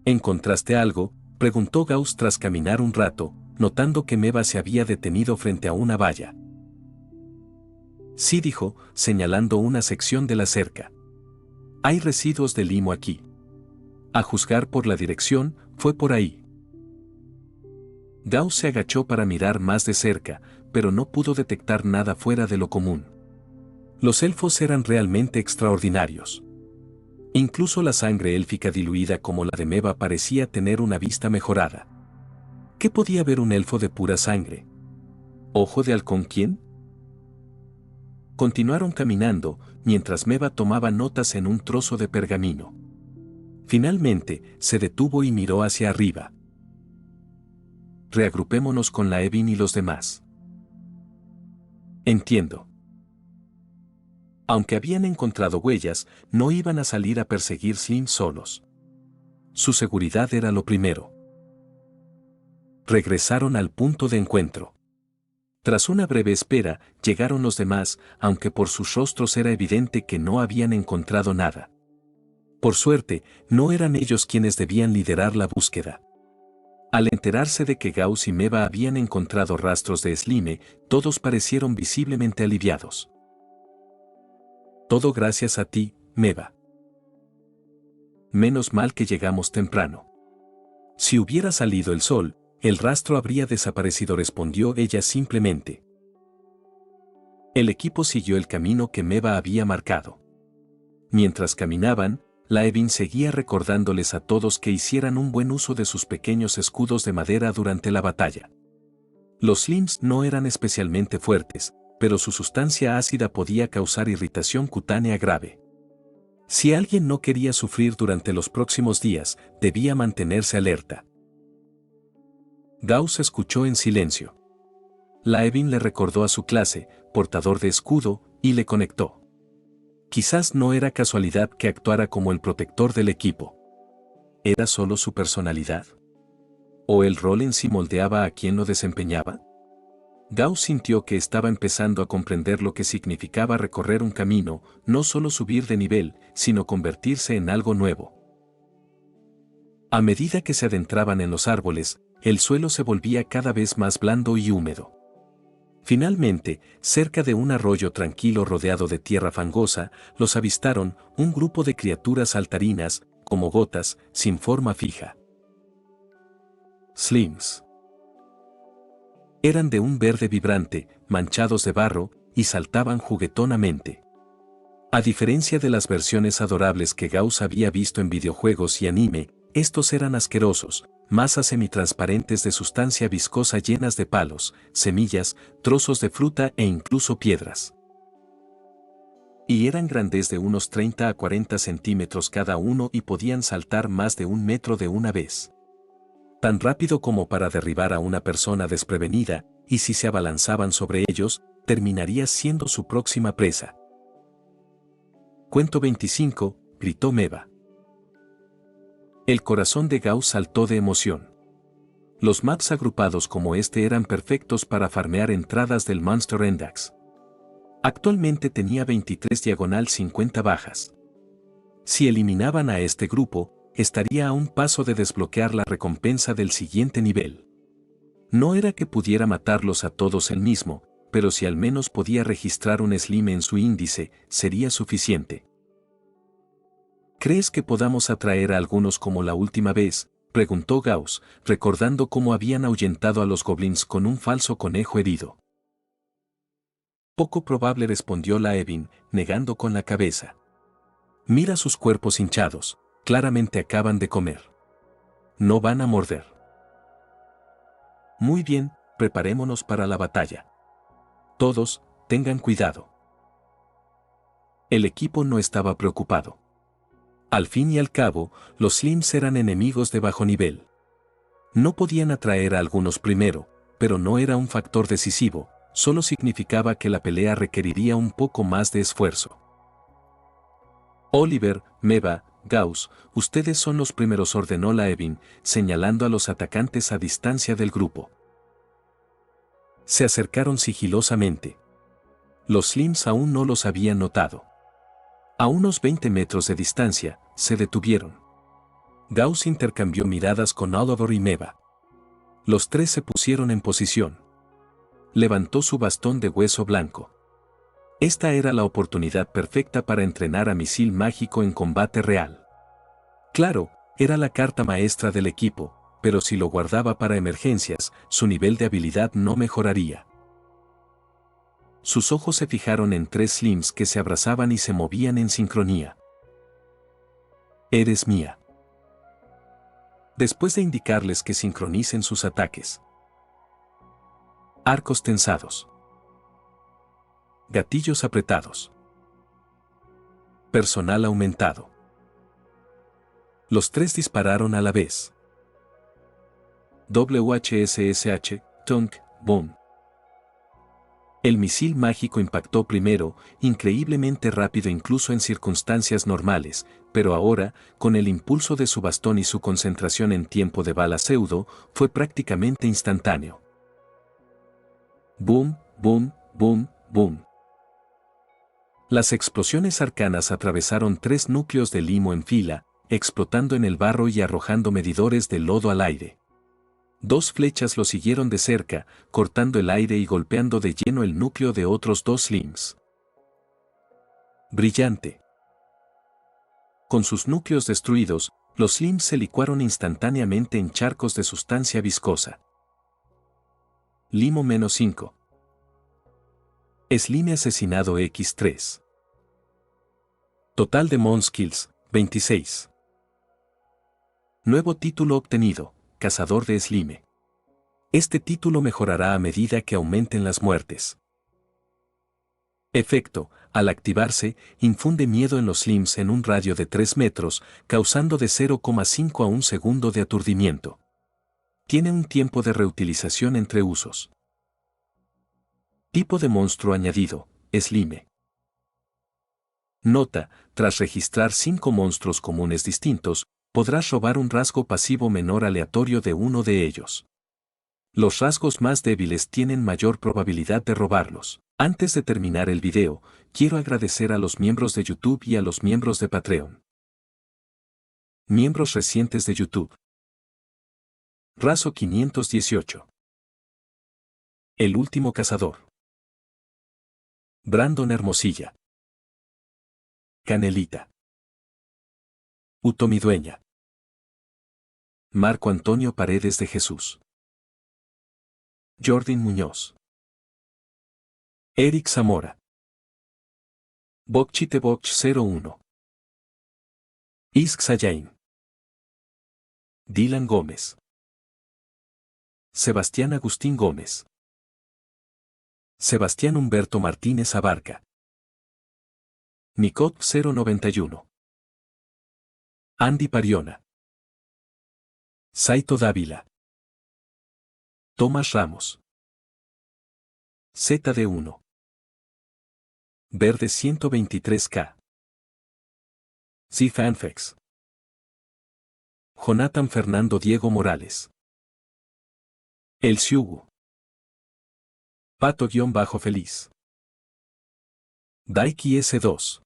¿Encontraste algo?, preguntó Gauss tras caminar un rato, notando que Meva se había detenido frente a una valla. Sí, dijo, señalando una sección de la cerca. Hay residuos de limo aquí. A juzgar por la dirección, fue por ahí. Gauss se agachó para mirar más de cerca, pero no pudo detectar nada fuera de lo común. Los elfos eran realmente extraordinarios. Incluso la sangre élfica diluida como la de Meva parecía tener una vista mejorada. ¿Qué podía ver un elfo de pura sangre? ¿Ojo de halcón quién? Continuaron caminando, mientras Meva tomaba notas en un trozo de pergamino. Finalmente, se detuvo y miró hacia arriba. Reagrupémonos con Laevin y los demás. Entiendo. Aunque habían encontrado huellas, no iban a salir a perseguir Slim solos. Su seguridad era lo primero. Regresaron al punto de encuentro. Tras una breve espera, llegaron los demás, aunque por sus rostros era evidente que no habían encontrado nada. Por suerte, no eran ellos quienes debían liderar la búsqueda. Al enterarse de que Gauss y Meva habían encontrado rastros de Slime, todos parecieron visiblemente aliviados. Todo gracias a ti, Meva. Menos mal que llegamos temprano. Si hubiera salido el sol, el rastro habría desaparecido, respondió ella simplemente. El equipo siguió el camino que Meva había marcado. Mientras caminaban, Laevin seguía recordándoles a todos que hicieran un buen uso de sus pequeños escudos de madera durante la batalla. Los slims no eran especialmente fuertes, pero su sustancia ácida podía causar irritación cutánea grave. Si alguien no quería sufrir durante los próximos días, debía mantenerse alerta. Gauss escuchó en silencio. Laevin le recordó a su clase, portador de escudo, y le conectó. Quizás no era casualidad que actuara como el protector del equipo. ¿Era solo su personalidad? ¿O el rol en sí moldeaba a quien lo desempeñaba? Gauss sintió que estaba empezando a comprender lo que significaba recorrer un camino, no solo subir de nivel, sino convertirse en algo nuevo. A medida que se adentraban en los árboles, el suelo se volvía cada vez más blando y húmedo. Finalmente, cerca de un arroyo tranquilo rodeado de tierra fangosa, los avistaron un grupo de criaturas saltarinas, como gotas, sin forma fija. Slims. Eran de un verde vibrante, manchados de barro, y saltaban juguetonamente. A diferencia de las versiones adorables que Gauss había visto en videojuegos y anime, estos eran asquerosos, masas semitransparentes de sustancia viscosa llenas de palos, semillas, trozos de fruta e incluso piedras. Y eran grandes de unos 30 a 40 centímetros cada uno y podían saltar más de 1 metro de una vez. Tan rápido como para derribar a una persona desprevenida, y si se abalanzaban sobre ellos, terminaría siendo su próxima presa. Cuento 25, gritó Meva. El corazón de Gauss saltó de emoción. Los maps agrupados como este eran perfectos para farmear entradas del Monster Index. Actualmente tenía 23/50 bajas. Si eliminaban a este grupo, estaría a un paso de desbloquear la recompensa del siguiente nivel. No era que pudiera matarlos a todos él mismo, pero si al menos podía registrar un slime en su índice, sería suficiente. ¿Crees que podamos atraer a algunos como la última vez?, preguntó Gauss, recordando cómo habían ahuyentado a los goblins con un falso conejo herido. Poco probable, respondió Laevin, negando con la cabeza. Mira sus cuerpos hinchados, claramente acaban de comer. No van a morder. Muy bien, preparémonos para la batalla. Todos, tengan cuidado. El equipo no estaba preocupado. Al fin y al cabo, los slims eran enemigos de bajo nivel. No podían atraer a algunos primero, pero no era un factor decisivo, solo significaba que la pelea requeriría un poco más de esfuerzo. Oliver, Meva, Gauss, ustedes son los primeros, ordenó Laevin, señalando a los atacantes a distancia del grupo. Se acercaron sigilosamente. Los slims aún no los habían notado. A unos 20 metros de distancia, se detuvieron. Gauss intercambió miradas con Oliver y Meva. Los tres se pusieron en posición. Levantó su bastón de hueso blanco. Esta era la oportunidad perfecta para entrenar a misil mágico en combate real. Claro, era la carta maestra del equipo, pero si lo guardaba para emergencias, su nivel de habilidad no mejoraría. Sus ojos se fijaron en tres slims que se abrazaban y se movían en sincronía. Eres mía. Después de indicarles que sincronicen sus ataques. Arcos tensados. Gatillos apretados. Personal aumentado. Los tres dispararon a la vez. WHSSH, Tunk, Boom. El misil mágico impactó primero, increíblemente rápido incluso en circunstancias normales, pero ahora, con el impulso de su bastón y su concentración en tiempo de bala pseudo, fue prácticamente instantáneo. Boom, boom, boom, boom. Las explosiones arcanas atravesaron 3 núcleos de limo en fila, explotando en el barro y arrojando medidores de lodo al aire. 2 flechas lo siguieron de cerca, cortando el aire y golpeando de lleno el núcleo de otros 2 Slims. Brillante. Con sus núcleos destruidos, los Slims se licuaron instantáneamente en charcos de sustancia viscosa. Limo-5. Slime asesinado X3. Total de Mons Kills, 26. Nuevo título obtenido, Cazador de Slime. Este título mejorará a medida que aumenten las muertes. Efecto: al activarse, infunde miedo en los Slims en un radio de 3 metros, causando de 0,5 a 1 segundo de aturdimiento. Tiene un tiempo de reutilización entre usos. Tipo de monstruo añadido, Slime. Nota: tras registrar 5 monstruos comunes distintos, podrás robar un rasgo pasivo menor aleatorio de uno de ellos. Los rasgos más débiles tienen mayor probabilidad de robarlos. Antes de terminar el video, quiero agradecer a los miembros de YouTube y a los miembros de Patreon. Miembros recientes de YouTube. Razo 518. El último cazador. Brandon Hermosilla. Canelita. Utomidueña. Marco Antonio Paredes de Jesús. Jordin Muñoz. Eric Zamora. Bokchitebokch 01. Isk Sayain. Dylan Gómez. Sebastián Agustín Gómez. Sebastián Humberto Martínez Abarca. Nicot 091. Andy Pariona. Saito Dávila. Tomás Ramos. ZD1. Verde 123K. Fanfex. Jonathan Fernando Diego Morales. El Siugu. Pato-Feliz. Daiki S2.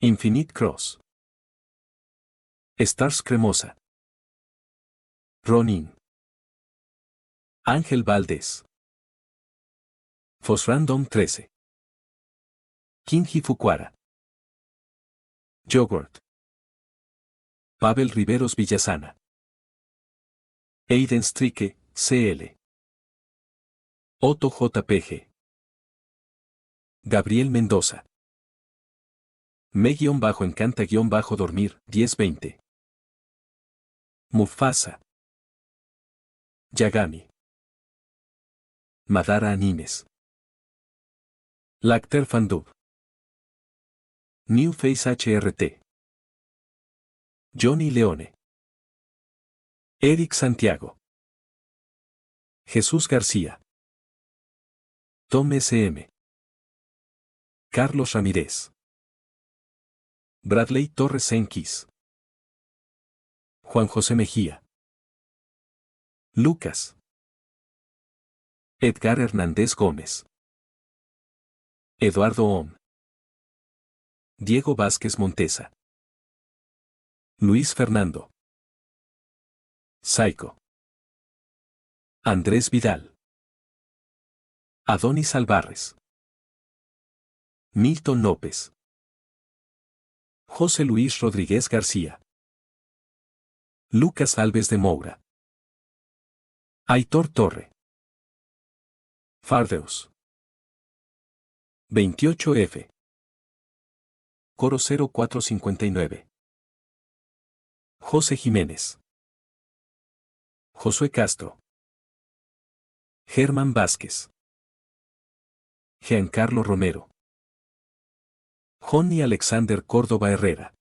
Infinite Cross. Stars Cremosa. Ronin. Ángel Valdés. Fosrandom 13. Kinji Fukuara. Yogurt. Pavel Riveros Villasana. Aiden Strike, CL. Otto JPG. Gabriel Mendoza. Me-encanta-dormir, 1020. Mufasa. Yagami. Madara Animes. Lacter Fandub. New Face HRT. Johnny Leone. Eric Santiago. Jesús García. Tom SM. Carlos Ramírez. Bradley Torres Enquis. Juan José Mejía. Lucas. Edgar Hernández Gómez. Eduardo Om. Diego Vázquez Montesa. Luis Fernando. Saico. Andrés Vidal. Adonis Alvarez. Milton López. José Luis Rodríguez García. Lucas Alves de Moura. Aitor Torre. Fardeus. 28F. Coro 0459. José Jiménez. Josué Castro. Germán Vázquez. Giancarlo Romero. Johnny Alexander Córdoba Herrera.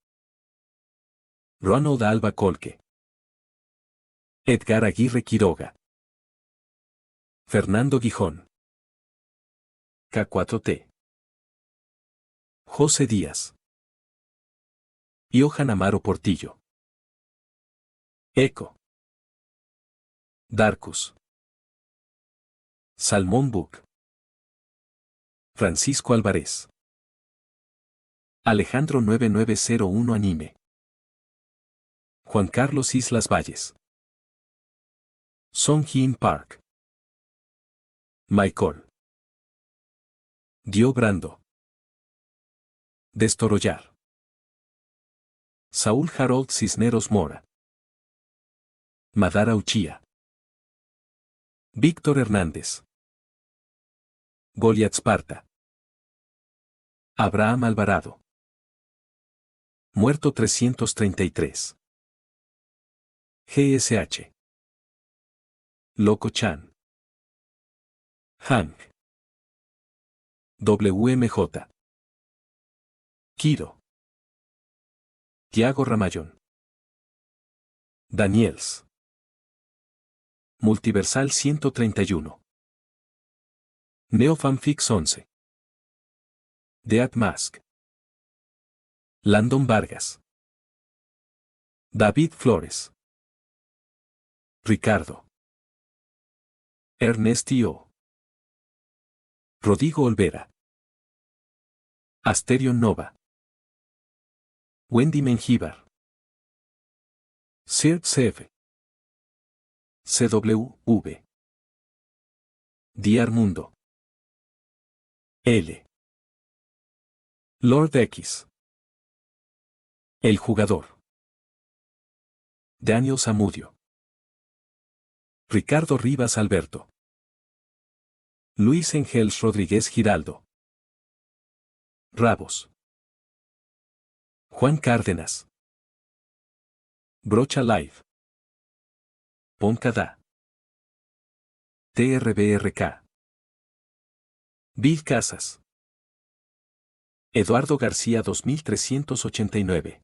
Ronald Alba Colque. Edgar Aguirre Quiroga. Fernando Gijón. K4T. José Díaz. Johan Amaro Portillo. Eco. Darkus. Salmón Book. Francisco Álvarez. Alejandro 9901 Anime. Juan Carlos Islas Valles. Song Hyun Park. Michael. Dio Brando. Destorollar. Saúl Harold Cisneros Mora. Madara Uchiha. Víctor Hernández. Goliath Sparta. Abraham Alvarado. Muerto 333. GSH. Loco Chan. Hank. WMJ. Kiro. Tiago Ramayón. Daniels. Multiversal 131. Neofanfix 11. Dead Mask. Landon Vargas. David Flores. Ricardo. Ernestio. Rodrigo Olvera. Asterion Nova. Wendy Mengíbar. Sir CF. CWV. Diar Mundo. L. Lord X. El jugador. Daniel Zamudio. Ricardo Rivas Alberto. Luis Engels Rodríguez Giraldo. Rabos. Juan Cárdenas. Brocha Live. Poncada. TRBRK. Bill Casas. Eduardo García 2389.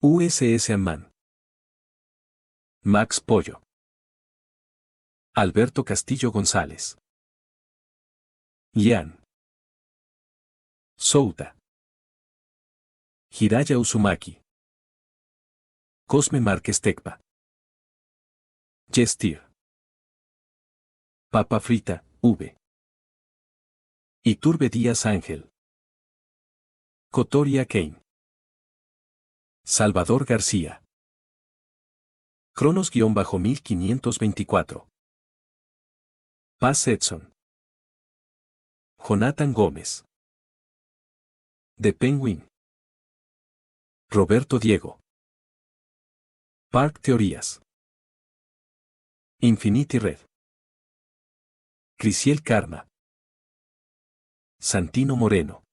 USS Amman. Max Pollo. Alberto Castillo González. Lian. Souta. Hiraya Uzumaki. Cosme Márquez Tecpa. Jestir. Papa Frita, V. Iturbe Díaz Ángel. Cotoria Kane. Salvador García. Cronos-1524. Paz Edson. Jonathan Gómez. The Penguin. Roberto Diego. Park Teorías. Infinity Red. Crisiel Karma. Santino Moreno.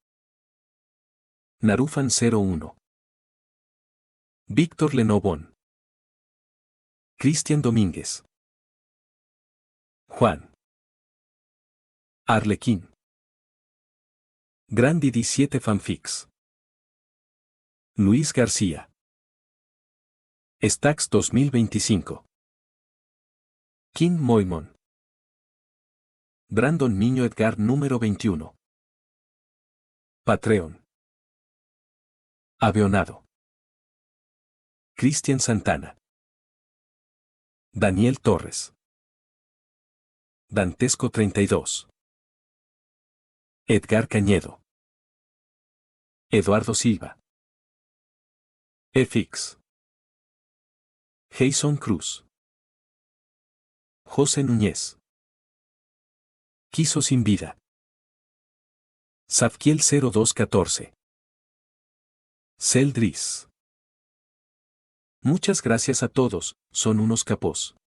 Narufan 01. Víctor Lenovón. Cristian Domínguez. Juan. Arlequín. Grandi 17 Fanfics. Luis García. Stax 2025. Kim Moimon. Brandon Niño Edgar número 21. Patreon. Aveonado. Cristian Santana. Daniel Torres. Dantesco 32. Edgar Cañedo. Eduardo Silva. FX. Jason Cruz. José Núñez. Quiso sin vida. Zafkiel 0214. Celdris. Muchas gracias a todos, son unos capos.